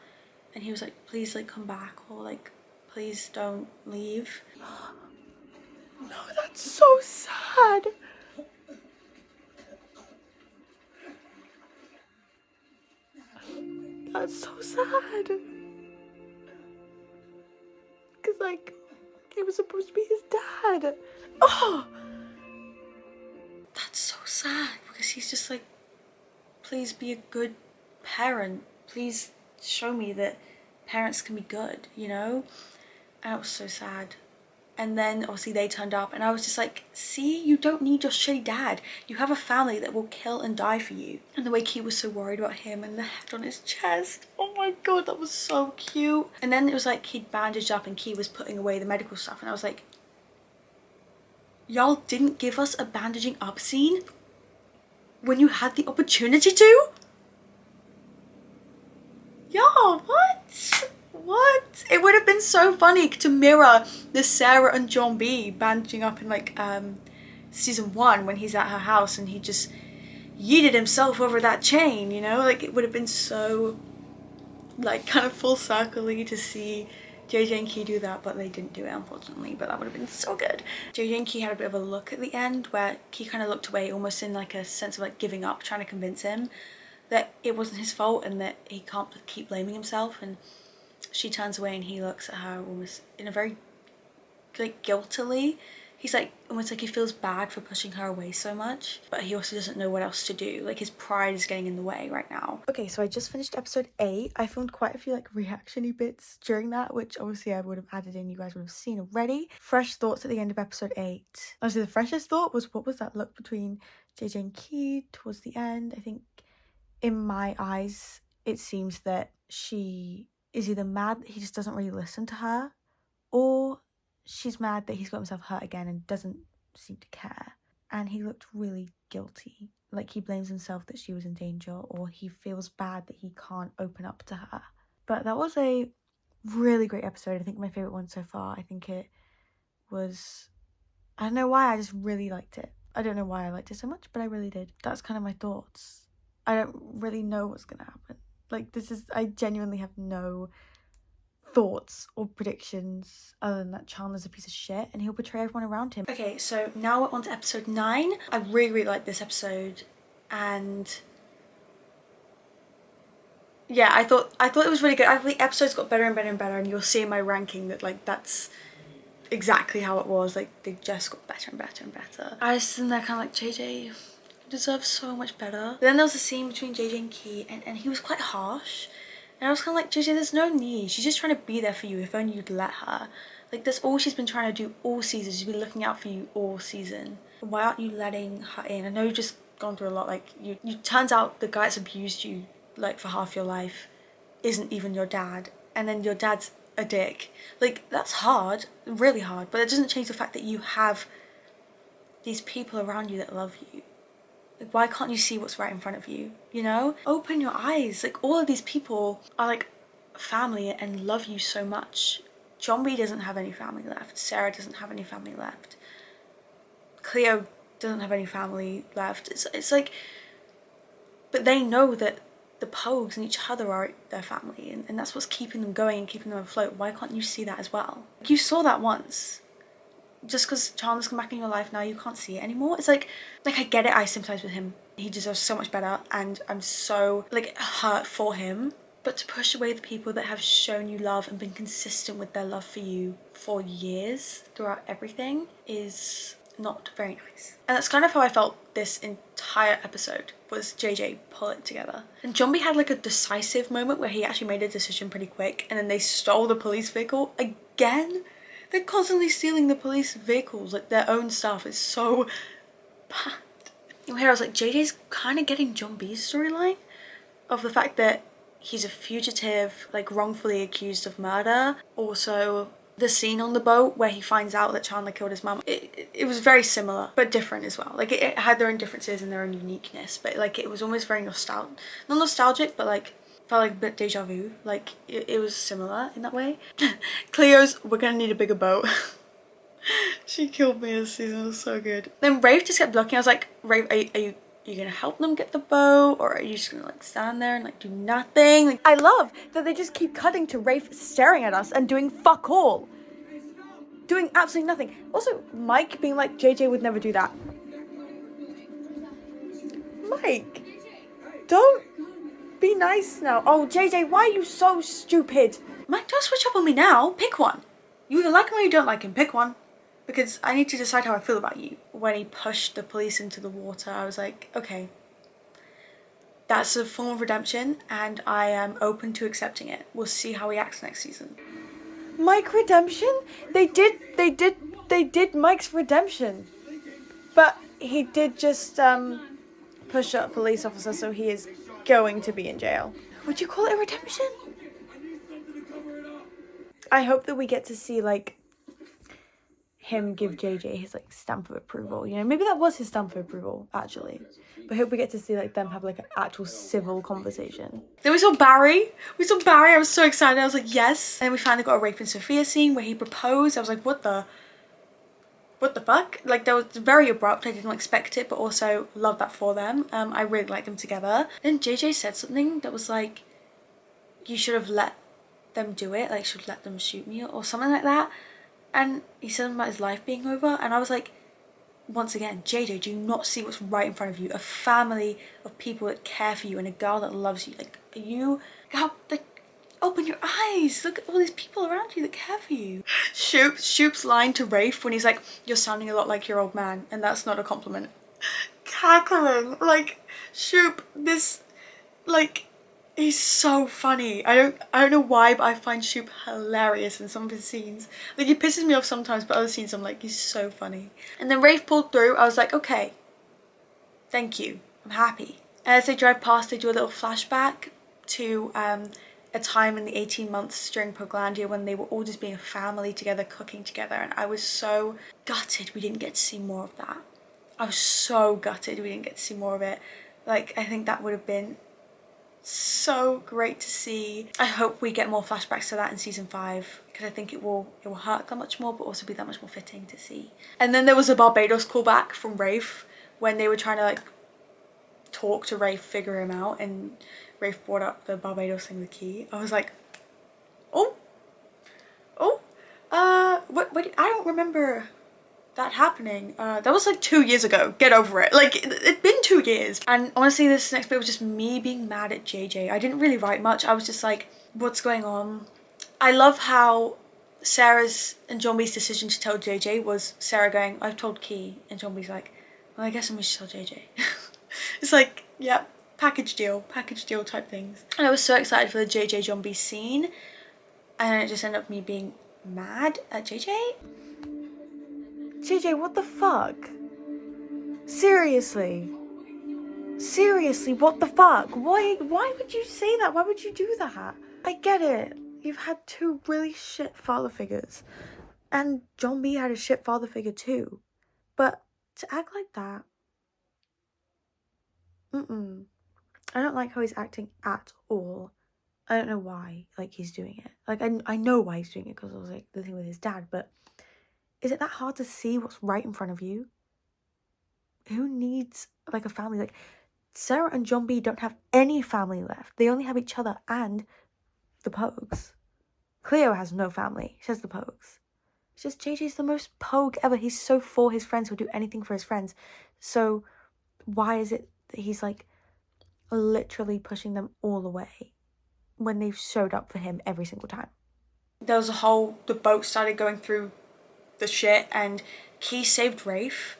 and he was like, please, like, come back, or, like, please don't leave. No, that's so sad. That's so sad. Because, like, it was supposed to be his dad. Oh! That's so sad because he's just like, please be a good parent. Please show me that parents can be good, you know? And it was so sad. And then obviously they turned up and I was just like, see, you don't need your shitty dad. You have a family that will kill and die for you. And the way Key was so worried about him and the head on his chest. Oh my god, that was so cute. And then it was like he'd bandaged up and Key was putting away the medical stuff. And I was like, y'all didn't give us a bandaging up scene when you had the opportunity to? Y'all, what? What? It would have been so funny to mirror the Sarah and John B bandaging up in like season 1 when he's at her house and he just yeeted himself over that chain, you know? Like, it would have been so like kind of full circle-y to see JJ and Key do that, but they didn't do it, unfortunately. But that would have been so good. JJ and Key had a bit of a look at the end where Key kind of looked away, almost in like a sense of like giving up, trying to convince him that it wasn't his fault and that he can't keep blaming himself. And she turns away and he looks at her almost in a very like guiltily. He's like almost like he feels bad for pushing her away so much, but he also doesn't know what else to do. Like, his pride is getting in the way right now. Okay, so I just finished episode 8. I filmed quite a few like reaction-y bits during that, which obviously I would have added in, you guys would have seen already. Fresh thoughts at the end of episode 8. Obviously the freshest thought was, what was that look between JJ and Key towards the end? I think in my eyes it seems that she is either mad that he just doesn't really listen to her, or she's mad that he's got himself hurt again and doesn't seem to care. And he looked really guilty. Like, he blames himself that she was in danger, or he feels bad that he can't open up to her. But that was a really great episode. I think my favourite one so far. I think it was... I don't know why, I just really liked it. I don't know why I liked it so much, but I really did. That's kind of my thoughts. I don't really know what's going to happen. Like, this is... I genuinely have no thoughts or predictions other than that Chandler's a piece of shit and he'll betray everyone around him. Okay, so now we're on to episode 9. I really like this episode, and yeah, I thought it was really good. I think the episodes got better and better and better, and you'll see in my ranking that like that's exactly how it was. Like they just got better and better and better. I was sitting there kind of like, JJ deserves so much better. But then there was a scene between JJ and Key, and he was quite harsh. And I was kind of like, JJ, there's no need. She's just trying to be there for you if only you'd let her. Like, that's all she's been trying to do all season. She's been looking out for you all season. Why aren't you letting her in? I know you've just gone through a lot. Like, you turns out the guy that's abused you, like, for half your life isn't even your dad. And then your dad's a dick. Like, that's hard. Really hard. But it doesn't change the fact that you have these people around you that love you. Like, why can't you see what's right in front of you, you know? Open your eyes. Like, all of these people are, like, family and love you so much. John B doesn't have any family left. Sarah doesn't have any family left. Cleo doesn't have any family left. It's like... But they know that the Pogues and each other are their family, and that's what's keeping them going and keeping them afloat. Why can't you see that as well? Like, you saw that once. Just because Chandler's come back in your life now, you can't see it anymore. It's like I get it, I sympathise with him. He deserves so much better, and I'm so, like, hurt for him. But to push away the people that have shown you love and been consistent with their love for you for years throughout everything is not very nice. And that's kind of how I felt this entire episode, was JJ pull it together. And John B had, like, a decisive moment where he actually made a decision pretty quick, and then they stole the police vehicle again. They're constantly stealing the police vehicles, like their own stuff. It's so bad. And here I was like, JJ's kind of getting John B's storyline of the fact that he's a fugitive, like wrongfully accused of murder. Also, the scene on the boat where he finds out that Chandler killed his mum, it was very similar, but different as well. Like it had their own differences and their own uniqueness, but like it was almost very not nostalgic, but like felt like a bit deja vu. Like it was similar in that way. Cleo's, we're gonna need a bigger boat. She killed me this season. It was so good. Then Rafe just kept looking. I was like, Rafe, are you gonna help them get the boat, or are you just gonna like stand there and like do nothing? Like, I love that they just keep cutting to Rafe staring at us and doing fuck all, doing absolutely nothing. Also, Mike being like, JJ would never do that. Mike, don't be nice now. Oh, JJ, why are you so stupid? Mike, don't switch up on me now. Pick one. You either like him or you don't like him. Pick one. Because I need to decide how I feel about you. When he pushed the police into the water, I was like, okay, that's a form of redemption, and I am open to accepting it. We'll see how he acts next season. Mike redemption? They did Mike's redemption. But he did just push up a police officer, so he is going to be in jail. Would you call it a redemption? I hope that we get to see like him give JJ his like stamp of approval, you know, maybe that was his stamp of approval actually, but I hope we get to see like them have like an actual civil conversation. Then we saw Barry. I was so excited. I was like, yes. And we finally got a Rafe and Sophia scene where he proposed. I was like, what the fuck? Like, that was very abrupt. I didn't expect it, but also love that for them. I really liked them together. Then JJ said something that was like, you should have let them do it, like should let them shoot me or something like that. And he said something about his life being over, and I was like, once again, JJ, do you not see what's right in front of you? A family of people that care for you and a girl that loves you. Like, are you, like, open your eyes. Look at all these people around you that care for you. Shoop's line to Rafe when he's like, you're sounding a lot like your old man, and that's not a compliment. Cackling. Like, Shoop, this, like, he's so funny. I don't know why, but I find Shoop hilarious in some of his scenes. Like, he pisses me off sometimes, but other scenes I'm like, he's so funny. And then Rafe pulled through. I was like, okay, thank you. I'm happy. And as they drive past, they do a little flashback to a time in the 18 months during Poglandia when they were all just being a family together, cooking together. And I was so gutted we didn't get to see more of that. I was so gutted we didn't get to see more of it. Like, I think that would have been so great to see. I hope we get more flashbacks to that in season 5, because I think it will hurt that much more, but also be that much more fitting to see. And then there was a Barbados callback from Rafe when they were trying to like talk to Rafe, figure him out, and Rafe brought up the Barbados thing with Key. I was like, oh, I don't remember that happening. That was like 2 years ago. Get over it. Like, it'd been 2 years. And honestly, this next bit was just me being mad at JJ. I didn't really write much. I was just like, what's going on? I love how Sarah's and John B's decision to tell JJ was Sarah going, I've told Key, and John B's like, well, I guess I'm just tell JJ. It's like, yeah, package deal type things. And I was so excited for the JJ John B scene, and it just ended up me being mad at JJ. JJ, what the fuck? Seriously, what the fuck? Why would you say that? Why would you do that? I get it. You've had 2 really shit father figures, and John B had a shit father figure too, but to act like that, I don't like how he's acting at all. I don't know why, like, he's doing it. Like, I know why he's doing it, because I was like, the thing with his dad, but is it that hard to see what's right in front of you? Who needs, like, a family? Like, Sarah and John B don't have any family left. They only have each other and the Pogues. Cleo has no family. She has the Pogues. It's just JJ's the most Pogue ever. He's so for his friends. He'll do anything for his friends. So why is it that he's, like, literally pushing them all away when they've showed up for him every single time? There was the boat started going through the shit, and Key saved Rafe,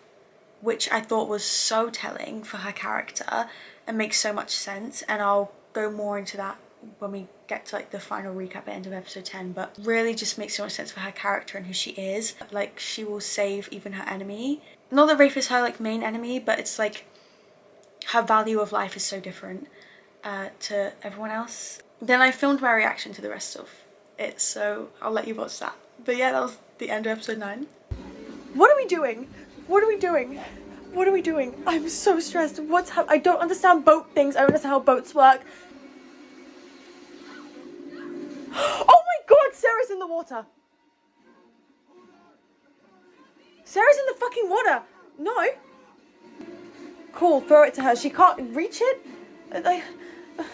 which I thought was so telling for her character and makes so much sense, and I'll go more into that when we get to, like, the final recap at the end of episode 10, but really just makes so much sense for her character and who she is. Like, she will save even her enemy. Not that Rafe is her, like, main enemy, but it's like her value of life is so different to everyone else. Then I filmed my reaction to the rest of it, so I'll let you watch that. But yeah, that was the end of episode 9. What are we doing? What are we doing? What are we doing? I'm so stressed. I don't understand boat things. I don't understand how boats work. Oh my god, Sarah's in the water. Sarah's in the fucking water. No. Cool, throw it to her. She can't reach it? JJ, what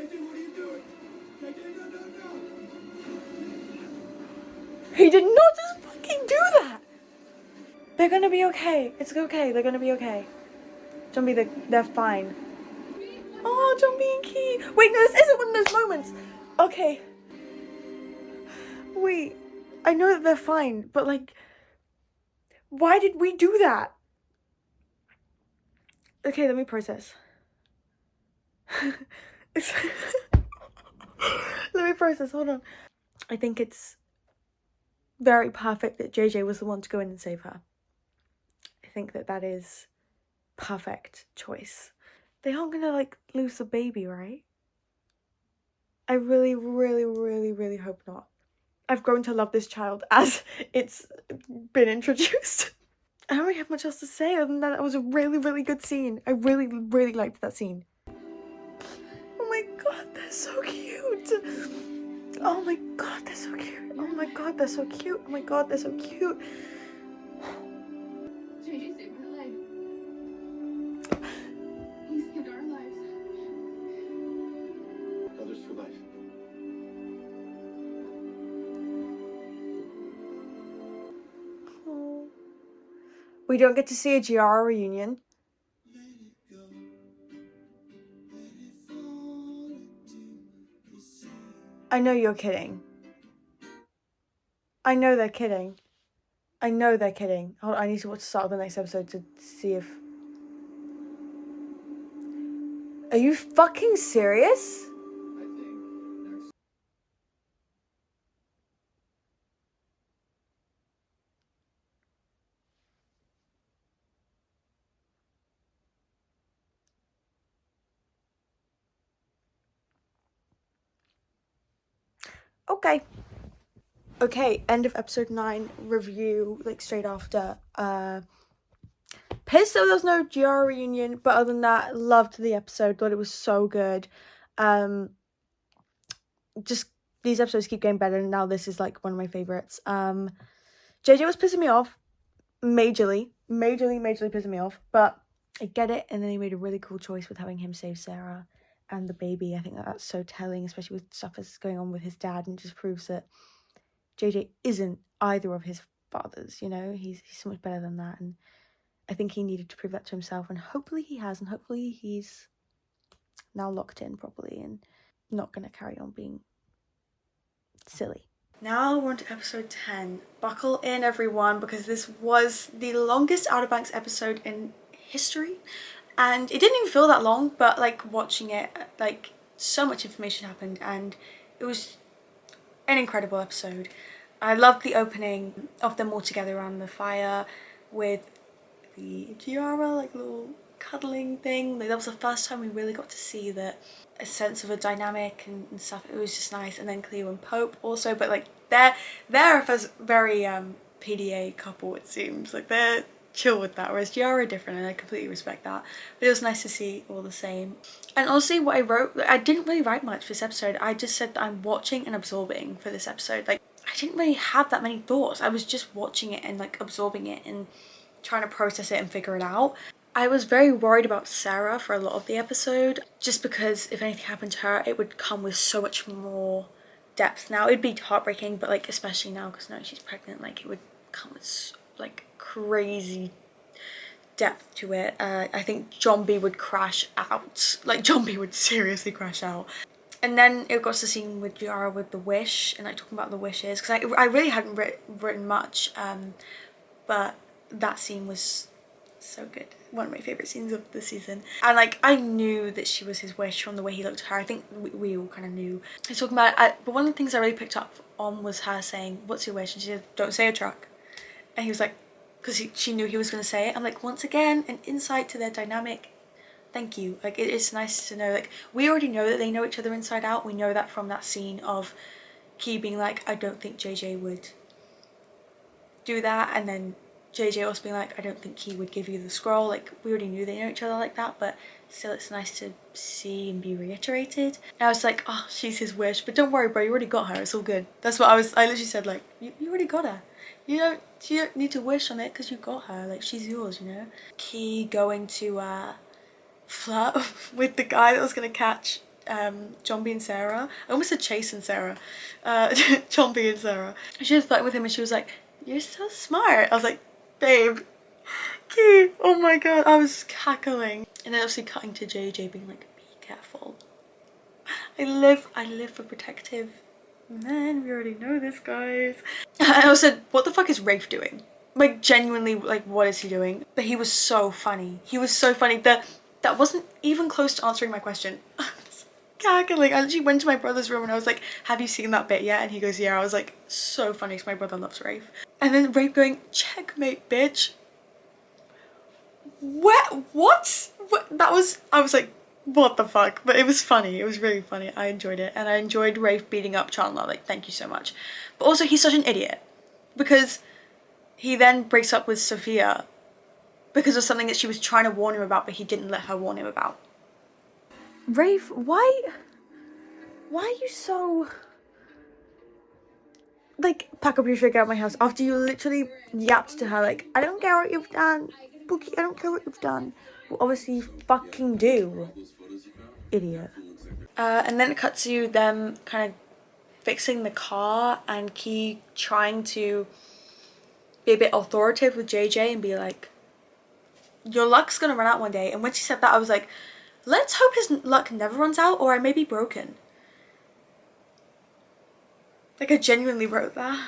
are you doing? JJ, no. He did not just fucking do that. They're gonna be okay. It's okay. They're gonna be okay. John B, they're fine. Oh, John B and Key. Wait, no, this isn't one of those moments. Okay. Wait. I know that they're fine, but, like, why did we do that? Okay, let me process. Let me process, hold on. I think it's very perfect that JJ was the one to go in and save her. I think that is perfect choice. They aren't gonna, like, lose the baby, right? I really, really, really, really hope not. I've grown to love this child as it's been introduced. I don't really have much else to say other than that. It was a really, really good scene. I really, really liked that scene. Oh my god, they're so cute. Oh my god, they're so cute. Oh my god, they're so cute. Oh my god, they're so cute. JJ saved my life. He saved our lives. Brothers for life. Oh. We don't get to see a Giara reunion. I know you're kidding. I know they're kidding. I know they're kidding. Hold on, I need to watch the start of the next episode to see if... Are you fucking serious? Okay. Okay, end of episode 9 review, like, straight after. Pissed that there was no Giara reunion, but other than that, loved the episode, thought it was so good. Just, these episodes keep getting better, and now this is, like, one of my favorites. JJ was pissing me off, majorly pissing me off, but I get it, and then he made a really cool choice with having him save Sarah and the baby. I think that's so telling, especially with stuff that's going on with his dad, and just proves that JJ isn't either of his fathers, you know? He's so much better than that, and I think he needed to prove that to himself, and hopefully he has, and hopefully he's now locked in properly and not gonna carry on being silly. Now we're on to episode 10. Buckle in, everyone, because this was the longest Outer Banks episode in history, and it didn't even feel that long, but like watching it, like so much information happened, and it was an incredible episode. I loved the opening of them all together around the fire with the Giara like little cuddling thing. Like, that was the first time we really got to see that a sense of a dynamic and stuff. It was just nice. And then Cleo and Pope also, but like they're a very PDA couple, it seems. Like they're chill with that, whereas Giara are different, and I completely respect that. But it was nice to see all the same. And honestly, what I wrote, I didn't really write much for this episode. I just said that I'm watching and absorbing for this episode. Like, I didn't really have that many thoughts. I was just watching it and like absorbing it and trying to process it and figure it out. I was very worried about Sarah for a lot of the episode, just because if anything happened to her, it would come with so much more depth. Now, it'd be heartbreaking, but like especially now because now she's pregnant, like it would come with like crazy depth to it. I think John B would crash out. Like John B would seriously crash out. And then it got to the scene with Giara with the wish and like talking about the wishes, because I really hadn't written much, but that scene was so good. One of my favourite scenes of the season. And like I knew that she was his wish from the way he looked at her. I think we all kind of knew. He's talking about it, but one of the things I really picked up on was her saying, "What's your wish?" And she said, "Don't say a truck." And he was like, because she knew he was going to say it. I'm like, once again, an insight to their dynamic. Thank you. Like, it is nice to know, like, we already know that they know each other inside out. We know that from that scene of Key being like, I don't think JJ would do that, and then JJ also being like, I don't think he would give you the scroll. Like, we already knew they know each other like that, but still it's nice to see and be reiterated. And I was like, oh, she's his wish, but don't worry, bro, you already got her, it's all good. That's what I literally said, like, you already got her. You don't need to wish on it because you got her. Like, she's yours, you know? Key going to flirt with the guy that was gonna catch John B and Sarah. I almost said Chase and Sarah. John B and Sarah. She was flirting with him and she was like, "You're so smart." I was like, babe, Key, oh my god, I was cackling. And then obviously cutting to JJ being like, be careful. I live for protective men. We already know this, guys. I also said, what the fuck is Rafe doing? Like, genuinely, like, what is he doing? But he was so funny. He was so funny. That wasn't even close to answering my question. I was cackling. I literally went to my brother's room and I was like, have you seen that bit yet? And he goes, yeah. I was like, so funny because my brother loves Rafe. And then Rafe going, checkmate, bitch. What? That was, I was like, what the fuck? But it was funny. It was really funny. I enjoyed it. And I enjoyed Rafe beating up Chandler. Like, thank you so much. But also, he's such an idiot. Because he then breaks up with Sophia because of something that she was trying to warn him about, but he didn't let her warn him about. Rafe, why are you so... Like, pack up your shit, get out of my house, after you literally yapped to her, like, I don't care what you've done. Pookie, I don't care what you've done. Well, obviously you fucking do. Idiot. And then it cuts to them kind of fixing the car and Key trying to be a bit authoritative with JJ and be like, your luck's gonna run out one day. And when she said that, I was like, let's hope his luck never runs out or I may be broken. Like, I genuinely wrote that.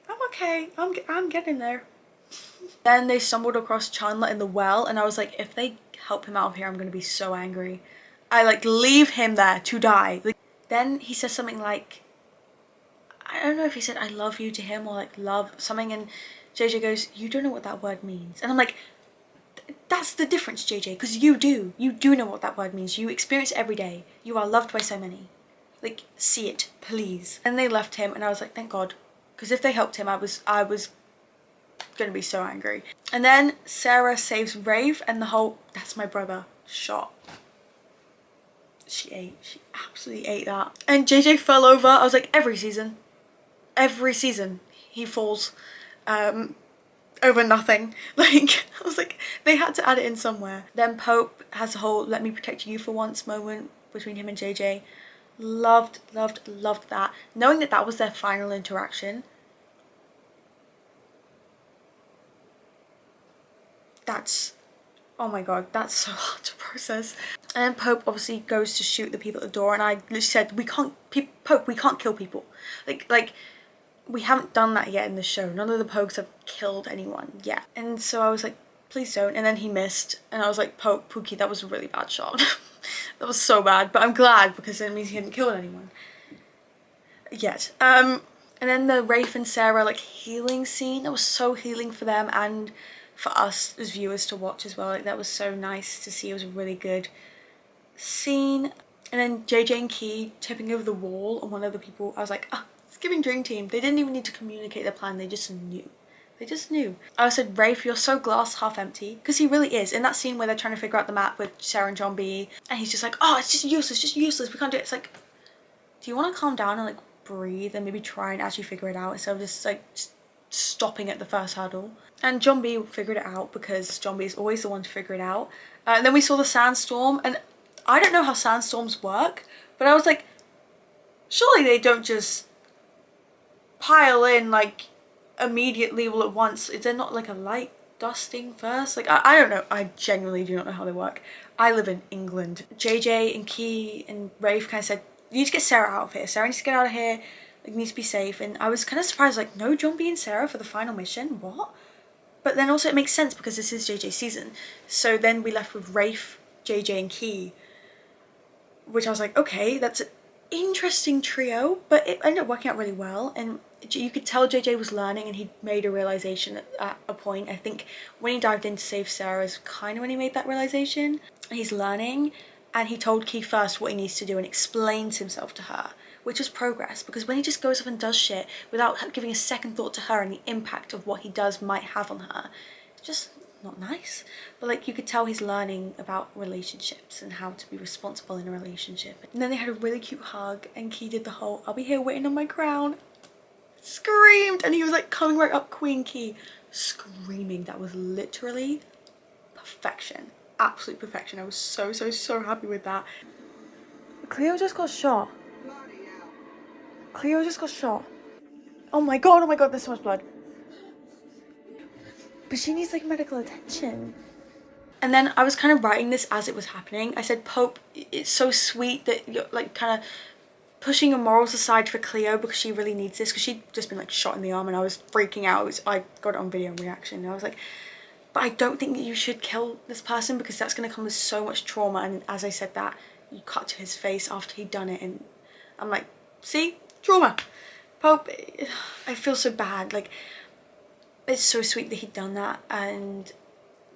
I'm okay. I'm getting there. Then they stumbled across Chandler in the well and I was like, if they help him out of here, I'm gonna be so angry. I like leave him there to die. Like, then he says something like, I don't know if he said I love you to him or like love something, and JJ goes, you don't know what that word means. And I'm like, that's the difference, JJ, because you do know what that word means. You experience it every day. You are loved by so many. Like, see it, please. And they left him and I was like, thank God, because if they helped him, I was gonna be so angry. And then Sarah saves Rafe and the whole that's my brother shot. She absolutely ate that. And JJ fell over. I was like, every season he falls over nothing. Like, I was like, they had to add it in somewhere. Then Pope has the whole let me protect you for once moment between him and JJ. Loved, loved, loved that. Knowing that that was their final interaction, that's, oh my god, that's so hard to process. And then Pope obviously goes to shoot the people at the door, and I literally said, we can't, Pope, we can't kill people. Like, we haven't done that yet in the show. None of the Pokes have killed anyone yet. And so I was like, please don't. And then he missed, and I was like, Pookie, that was a really bad shot. That was so bad, but I'm glad because it means he hadn't killed anyone yet. And then the Rafe and Sarah like healing scene, that was so healing for them and for us as viewers to watch as well. Like, that was so nice to see. It was a really good scene. And then JJ and Key tipping over the wall and one of the people, I was like, ah, it's giving Dream Team. They didn't even need to communicate their plan, they just knew. They just knew. I said, Rafe, you're so glass half empty. Because he really is. In that scene where they're trying to figure out the map with Sarah and John B. And he's just like, oh, it's just useless. We can't do it. It's like, do you want to calm down and like breathe and maybe try and actually figure it out instead of just like stopping at the first hurdle? And John B figured it out because John B is always the one to figure it out. And then we saw the sandstorm. And I don't know how sandstorms work. But I was like, surely they don't just pile in like immediately all at once. Is there not like a light dusting first? Like, I don't know. I genuinely do not know how they work. I live in England. JJ and Key and Rafe kind of said, you need to get Sarah out of here. Sarah needs to get out of here. Like, needs to be safe. And I was kind of surprised, like, no John B and Sarah for the final mission? What? But then also it makes sense because this is JJ's season. So then we left with Rafe, JJ and Key, which I was like, okay, that's an interesting trio, but it ended up working out really well. And you could tell JJ was learning and he made a realization at a point. I think when he dived in to save Sarah is kind of when he made that realization. He's learning and he told Key first what he needs to do and explains himself to her, which was progress, because when he just goes off and does shit without giving a second thought to her and the impact of what he does might have on her, it's just not nice. But like, you could tell he's learning about relationships and how to be responsible in a relationship. And then they had a really cute hug and Key did the whole, I'll be here waiting on my crown. Screamed, and he was like coming right up Queen Key, screaming. That was literally perfection, absolute perfection. I was so happy with that. Cleo just got shot. Cleo just got shot. Oh my god, there's so much blood. But she needs like medical attention. And then I was kind of writing this as it was happening. I said, Pope, it's so sweet that you're like kind of pushing your morals aside for Cleo because she really needs this, because she'd just been like shot in the arm and I was freaking out. I got it on video and reaction and I was like, but I don't think that you should kill this person because that's going to come with so much trauma. And as I said that, you cut to his face after he'd done it and I'm like, see, trauma. Pope, I feel so bad. Like, it's so sweet that he'd done that, and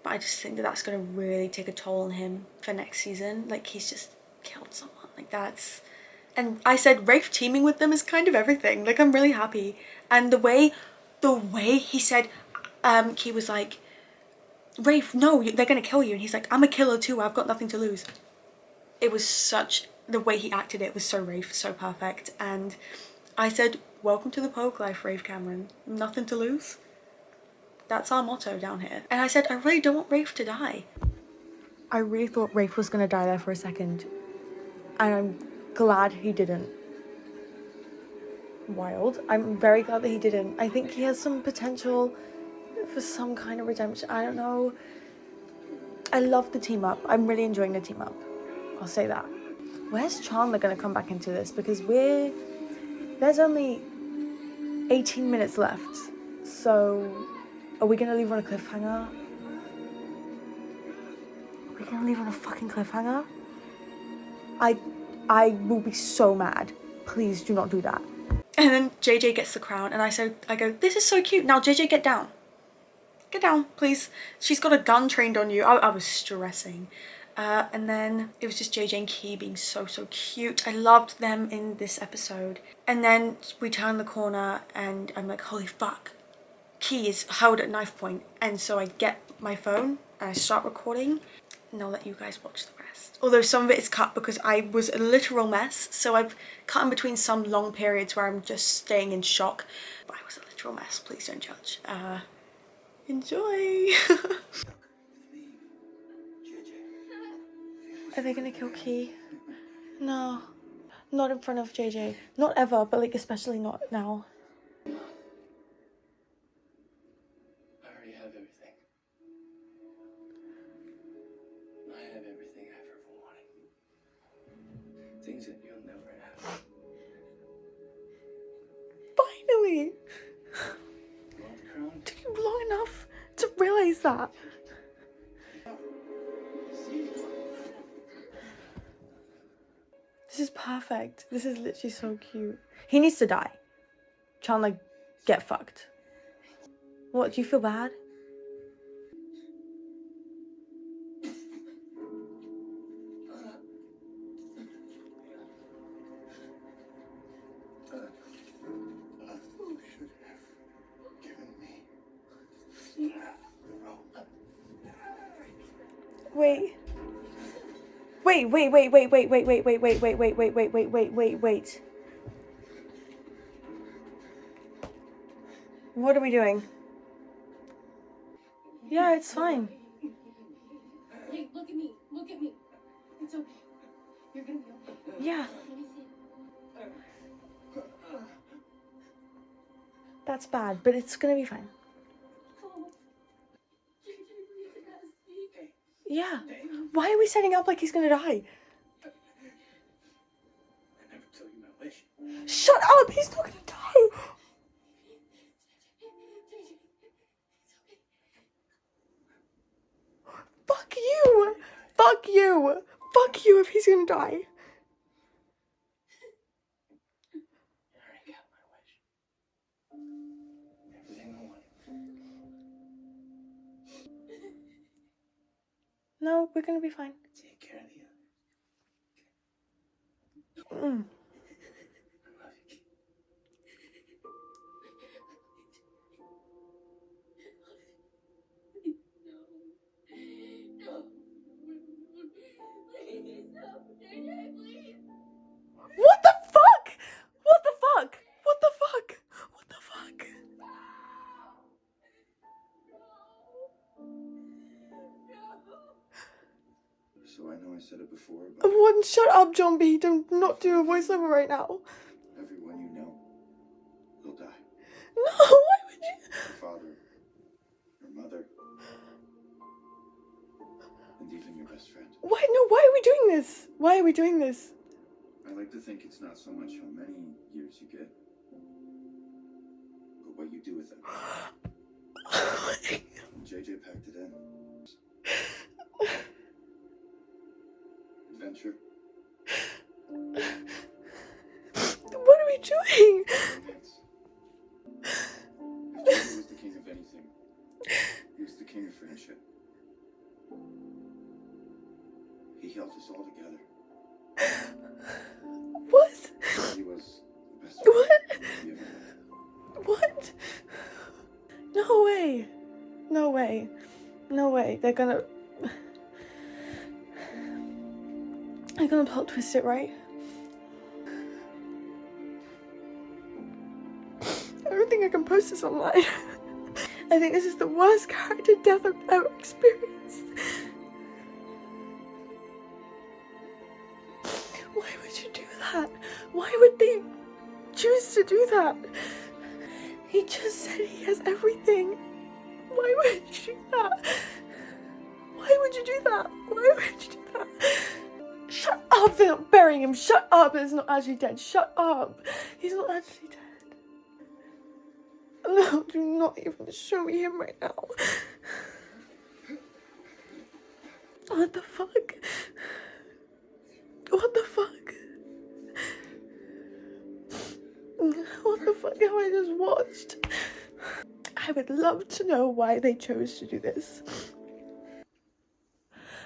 but I just think that that's going to really take a toll on him for next season. Like, he's just killed someone. Like, that's... And I said Rafe teaming with them is kind of everything. Like, I'm really happy. And the way he said, he was like, Rafe, no, they're gonna kill you. And he's like, I'm a killer too, I've got nothing to lose. It was such, the way he acted it was so Rafe, so perfect. And I said, welcome to the Poke life, Rafe Cameron. Nothing to lose. That's our motto down here. And I said, I really don't want Rafe to die. I really thought Rafe was gonna die there for a second. And I'm glad he didn't. Wild. I'm very glad that he didn't. I think he has some potential for some kind of redemption. I don't know. I love the team up. I'm really enjoying the team up. I'll say that. Where's Chandler gonna come back into this? Because there's only 18 minutes left. So are we gonna leave on a cliffhanger? Are we gonna leave on a fucking cliffhanger? I will be so mad. Please do not do that. And then JJ gets the crown and I go, this is so cute. Now JJ, get down. Get down, please. She's got a gun trained on you. I was stressing. And then it was just JJ and Key being so cute. I loved them in this episode. And then we turn the corner and I'm like, holy fuck. Key is held at knife point. And so I get my phone and I start recording. And I'll let you guys watch the rest. Although some of it is cut because I was a literal mess. So I've cut in between some long periods where I'm just staying in shock. But I was a literal mess. Please don't judge. Enjoy. Are they gonna kill Key? No. Not in front of JJ. Not ever, but like especially not now. I already have everything. I have everything I've ever wanted. Things that you'll never have. Finally! You want the crown? Took you long enough to realize that. This is perfect. This is literally so cute. He needs to die. Chandler, get fucked. What, do you feel bad? You should have given me the rope. Wait. Wait. What are we doing? Yeah, it's fine. Hey, look at me. Look at me. It's okay. You're gonna be okay. Yeah, Let me see. that's bad, but it's gonna be fine. Oh. JJ breathed as me. Yeah. Why are we setting up like he's gonna die? I never told you my wish. Shut up! He's not gonna die! Fuck you! Fuck you! Fuck you if he's gonna die. I already got my wish. Everything I wanted. No, we're gonna be fine. Take care of the other. Mm. I love you. No. Please stop. JJ, please. What the fuck? What the fuck? What the fuck? What the fuck? So I know I said it before, but One, shut up, John B. Do not do a voiceover right now. everyone you know will die. No, why would you? Your father, your mother, and even your best friend. Why, no, why are we doing this? Why are we doing this? I like to think it's not so much how many years you get, but what you do with them. And JJ packed it in. Adventure, What are we doing? romance. If JJ was the king of anything, he was the king of friendship. He held us all together. What? He was the best What? friend we ever had. What? No way. No way. No way. They're gonna plot twist it, right? I don't think I can post this online. I think this is the worst character death I've ever experienced. Why would you do that? Why would they choose to do that? He just said he has everything. Why would you do that? Why would you do that? Why would you do that? Shut up! They're not burying him. Shut up! He's not actually dead. Shut up! He's not actually dead. No, do not even show me him right now. What the fuck? What the fuck? What the fuck have I just watched? I would love to know why they chose to do this.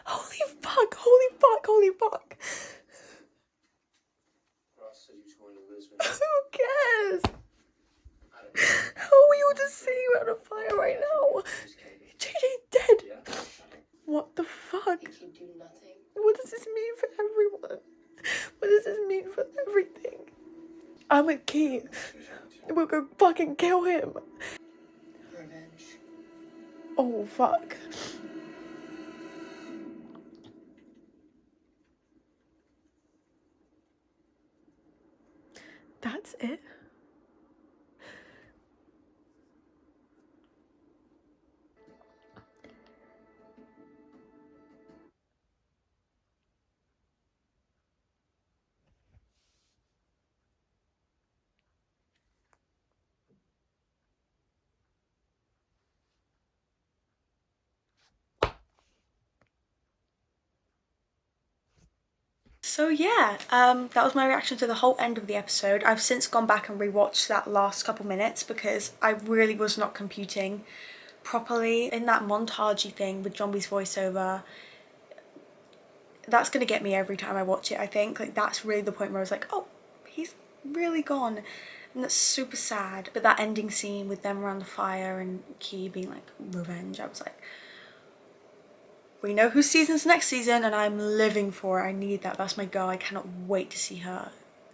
Holy fuck, holy fuck, holy fuck. Ross said he was going to Lisbon. Who cares? I don't know. How are we all just sitting around a fire right now? Just kidding. JJ's dead. Yeah? What the fuck? You can do nothing. What does this mean for everyone? What does this mean for everything? I'm with Key. We'll go fucking kill him. Revenge. Oh fuck. So yeah, that was my reaction to the whole end of the episode. I've since gone back and rewatched that last couple minutes because I really was not computing properly. In that montagey thing with Zombie's voiceover, that's gonna get me every time I watch it, I think. Like, that's really the point where I was like, oh, he's really gone. And that's super sad. But that ending scene with them around the fire and Key being like, revenge, I was like, we know whose season's next season and I'm living for it. I need that. That's my girl. I cannot wait to see her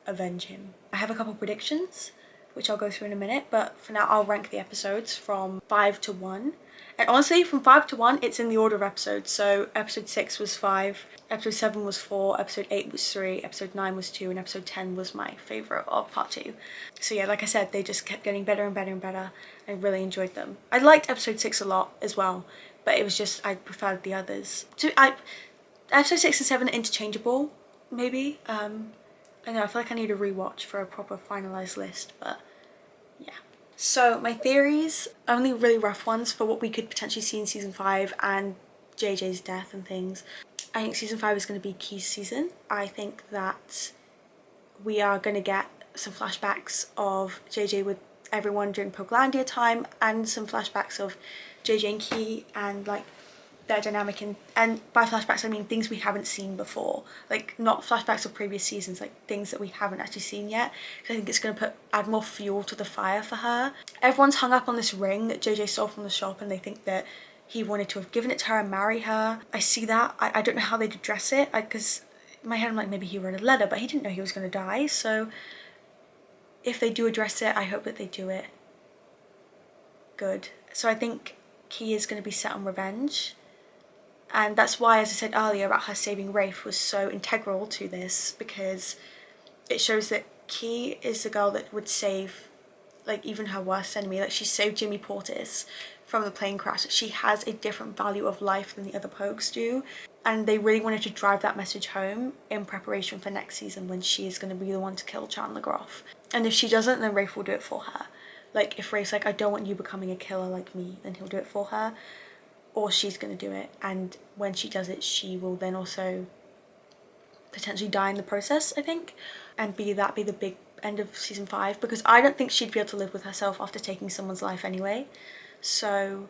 avenge him. I have a couple predictions, which I'll go through in a minute, but for now I'll rank the episodes from 5 to 1. And honestly, from 5 to 1, it's in the order of episodes. So episode 6 was 5, episode 7 was 4, episode 8 was 3, episode 9 was 2, and episode 10 was my favourite of part 2. So yeah, like I said, they just kept getting better and better and better. I really enjoyed them. I liked episode 6 a lot as well, but it was just, I preferred the others. Episode 6 and 7 are interchangeable, maybe. I know, I feel like I need a rewatch for a proper finalised list, but yeah. So my theories, only really rough ones for what we could potentially see in season 5 and JJ's death and things. I think season 5 is going to be Key's season. I think that we are going to get some flashbacks of JJ with everyone during Pokelandia time and some flashbacks of JJ and Key and like their dynamic, and by flashbacks I mean things we haven't seen before, like not flashbacks of previous seasons, like things that we haven't actually seen yet, because I think it's going to add more fuel to the fire for her. Everyone's hung up on this ring that JJ stole from the shop and they think that he wanted to have given it to her and marry her. I see that. I don't know how they'd address it, because in my head I'm like, maybe he wrote a letter, but he didn't know he was going to die. So if they do address it, I hope that they do it good. So I think Key is going to be set on revenge. And that's why, as I said earlier, about her saving Rafe was so integral to this, because it shows that Key is the girl that would save, like, even her worst enemy. Like, she saved Jimmy Portis from the plane crash. She has a different value of life than the other Pokes do. And they really wanted to drive that message home in preparation for next season, when she is going to be the one to kill Chandler Groff. And if she doesn't, then Rafe will do it for her. Like, if Rafe's like, I don't want you becoming a killer like me, then he'll do it for her. Or she's going to do it, and when she does it, she will then also potentially die in the process, I think, and be the big end of season 5, because I don't think she'd be able to live with herself after taking someone's life anyway. So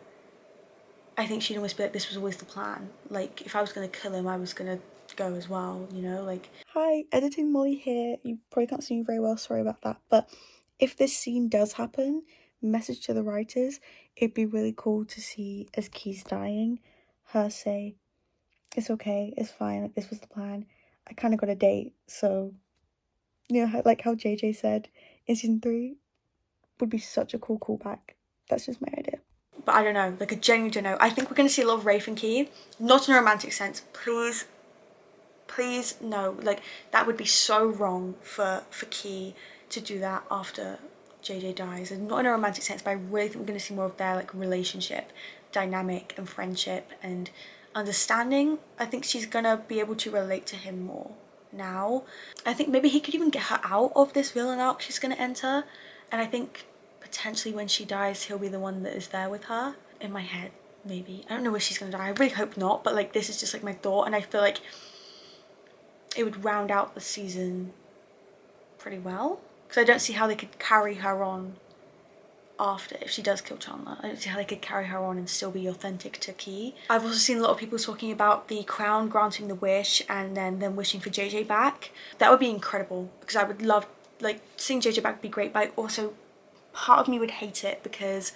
I think she'd almost be like, this was always the plan. Like, if I was going to kill him, I was going to go as well, you know, like. Hi, editing Molly here. You probably can't see me very well, sorry about that, but if this scene does happen, message to the writers, it'd be really cool to see, as Key's dying, her say, it's okay, it's fine, like, this was the plan, I kind of got a date, so, you know, like how JJ said in season 3, would be such a cool callback. That's just my idea. But I don't know, like, I genuinely don't know. I think we're going to see a lot of Rafe and Key, not in a romantic sense, please no, like, that would be so wrong for Key to do that after JJ dies, and not in a romantic sense, but I really think we're going to see more of their, like, relationship dynamic and friendship and understanding. I think she's going to be able to relate to him more now. I think maybe he could even get her out of this villain arc she's going to enter, and I think potentially when she dies, he'll be the one that is there with her. In my head, maybe. I don't know where she's going to die. I really hope not, but, like, this is just, like, my thought, and I feel like it would round out the season pretty well. Because I don't see how they could carry her on after, if she does kill Chandler. I don't see how they could carry her on and still be authentic to Key. I've also seen a lot of people talking about the Crown granting the wish and then them wishing for JJ back. That would be incredible, because I would love, like, seeing JJ back would be great, but also part of me would hate it because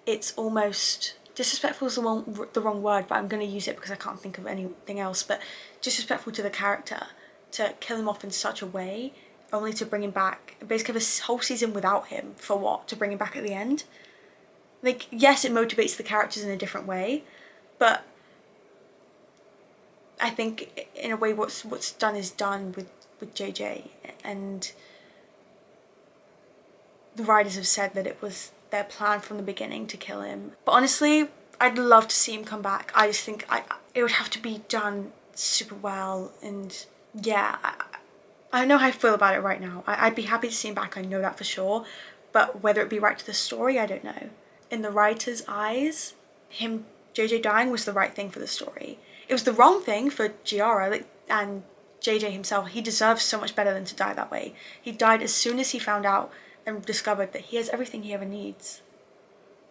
it's almost, disrespectful is the wrong word, but I'm going to use it because I can't think of anything else, but disrespectful to the character to kill him off in such a way, only to bring him back, basically have a whole season without him, for what? To bring him back at the end? Like, yes, it motivates the characters in a different way, but I think in a way what's done is done with JJ, and the writers have said that it was their plan from the beginning to kill him. But honestly, I'd love to see him come back. I just think it would have to be done super well, and yeah, I know how I feel about it right now. I'd be happy to see him back, I know that for sure, but whether it be right to the story, I don't know. In the writer's eyes, JJ dying was the right thing for the story. It was the wrong thing for Giara, like, and JJ himself, he deserves so much better than to die that way. He died as soon as he found out and discovered that he has everything he ever needs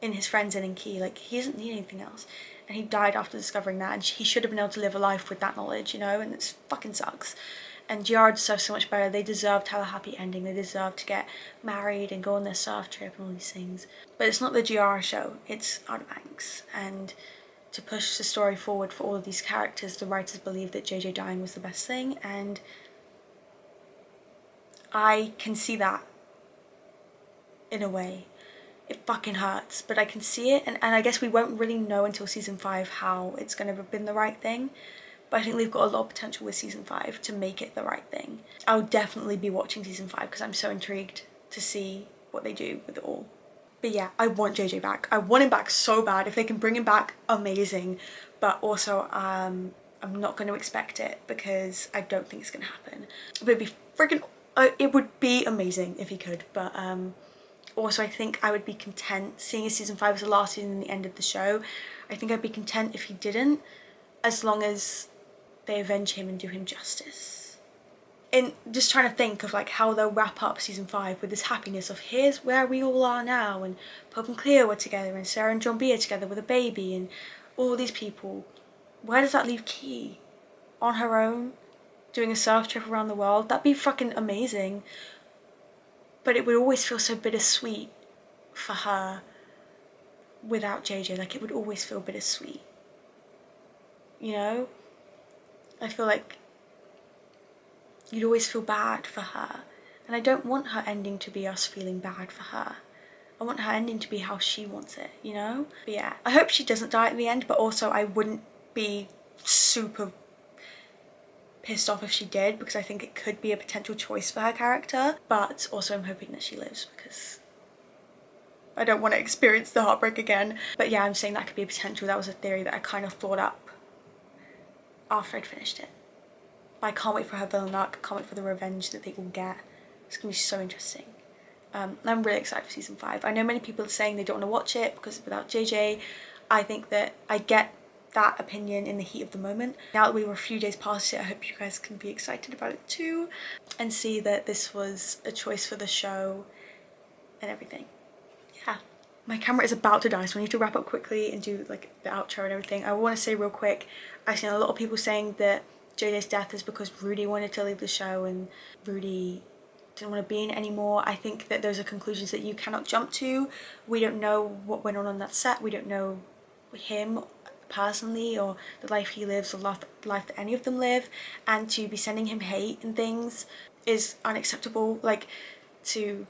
in his friends and in Key. Like, he doesn't need anything else. And he died after discovering that, and he should have been able to live a life with that knowledge, you know, and it fucking sucks. And Giara deserves so much better. They deserve to have a happy ending. They deserve to get married and go on their surf trip and all these things. But it's not the Giara show, it's Outer Banks. And to push the story forward for all of these characters, the writers believe that JJ dying was the best thing, and I can see that in a way. It fucking hurts, but I can see it, and I guess we won't really know until season 5 how it's going to have been the right thing. But I think they've got a lot of potential with season 5 to make it the right thing. I'll definitely be watching season 5 because I'm so intrigued to see what they do with it all. But yeah, I want JJ back. I want him back so bad. If they can bring him back, amazing. But also, I'm not going to expect it because I don't think it's going to happen. But it'd be freaking... it would be amazing if he could. But also, I think I would be content seeing as season 5 as the last season and the end of the show. I think I'd be content if he didn't, as long as they avenge him and do him justice. And just trying to think of like how they'll wrap up season 5 with this happiness of here's where we all are now, and Pope and Cleo were together, and Sarah and John B are together with a baby, and all these people. Where does that leave Key? On her own, doing a surf trip around the world? That'd be fucking amazing. But it would always feel so bittersweet for her without JJ. Like, it would always feel bittersweet. You know? I feel like you'd always feel bad for her. And I don't want her ending to be us feeling bad for her. I want her ending to be how she wants it, you know? But yeah, I hope she doesn't die at the end, but also I wouldn't be super pissed off if she did, because I think it could be a potential choice for her character. But also I'm hoping that she lives, because I don't want to experience the heartbreak again. But yeah, I'm saying that could be a potential. That was a theory that I kind of thought up after I'd finished it. But I can't wait for her villain arc. I can't wait for the revenge that they all get. It's going to be so interesting. I'm really excited for season 5. I know many people are saying they don't want to watch it because without JJ. I think that I get that opinion in the heat of the moment. Now that we were a few days past it, I hope you guys can be excited about it too and see that this was a choice for the show and everything. Yeah. My camera is about to die, so I need to wrap up quickly and do like the outro and everything. I want to say real quick, I've seen a lot of people saying that JJ's death is because Rudy wanted to leave the show and Rudy didn't want to be in it anymore. I think that those are conclusions that you cannot jump to. We don't know what went on that set. We don't know him personally or the life he lives or life that any of them live, and to be sending him hate and things is unacceptable. Like, to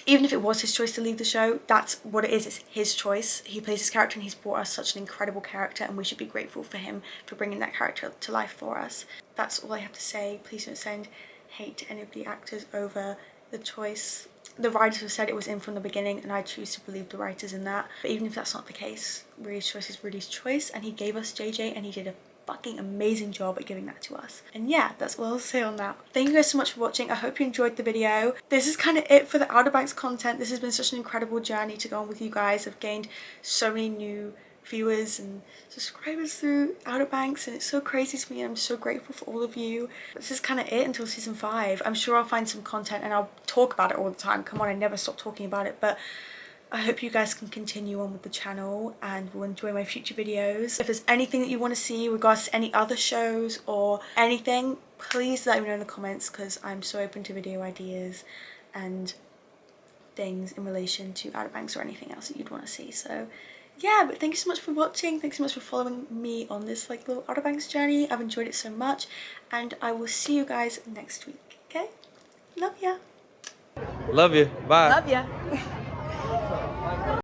even if it was his choice to leave the show, that's what it is. It's his choice. He plays his character and he's brought us such an incredible character, and we should be grateful for him for bringing that character to life for us. That's all I have to say. Please don't send hate to any of the actors over the choice. The writers have said it was in from the beginning, and I choose to believe the writers in that. But even if that's not the case, Rudy's choice is Rudy's choice, and he gave us JJ, and he did a fucking amazing job at giving that to us. And yeah, that's all I'll say on that. Thank you guys so much for watching. I hope you enjoyed the video. This is kind of it for the Outer Banks content. This has been such an incredible journey to go on with you guys. I've gained so many new viewers and subscribers through Outer Banks, and it's so crazy to me, and I'm so grateful for all of you. This is kind of it until season 5. I'm sure I'll find some content and I'll talk about it all the time. Come on, I never stop talking about it. But I hope you guys can continue on with the channel and will enjoy my future videos. If there's anything that you want to see in regards to any other shows or anything, please let me know in the comments, because I'm so open to video ideas and things in relation to Outer Banks or anything else that you'd want to see. So yeah, but thank you so much for watching. Thanks so much for following me on this like little Outer Banks journey. I've enjoyed it so much, and I will see you guys next week. Okay? Love ya. Love you. Bye. Love ya.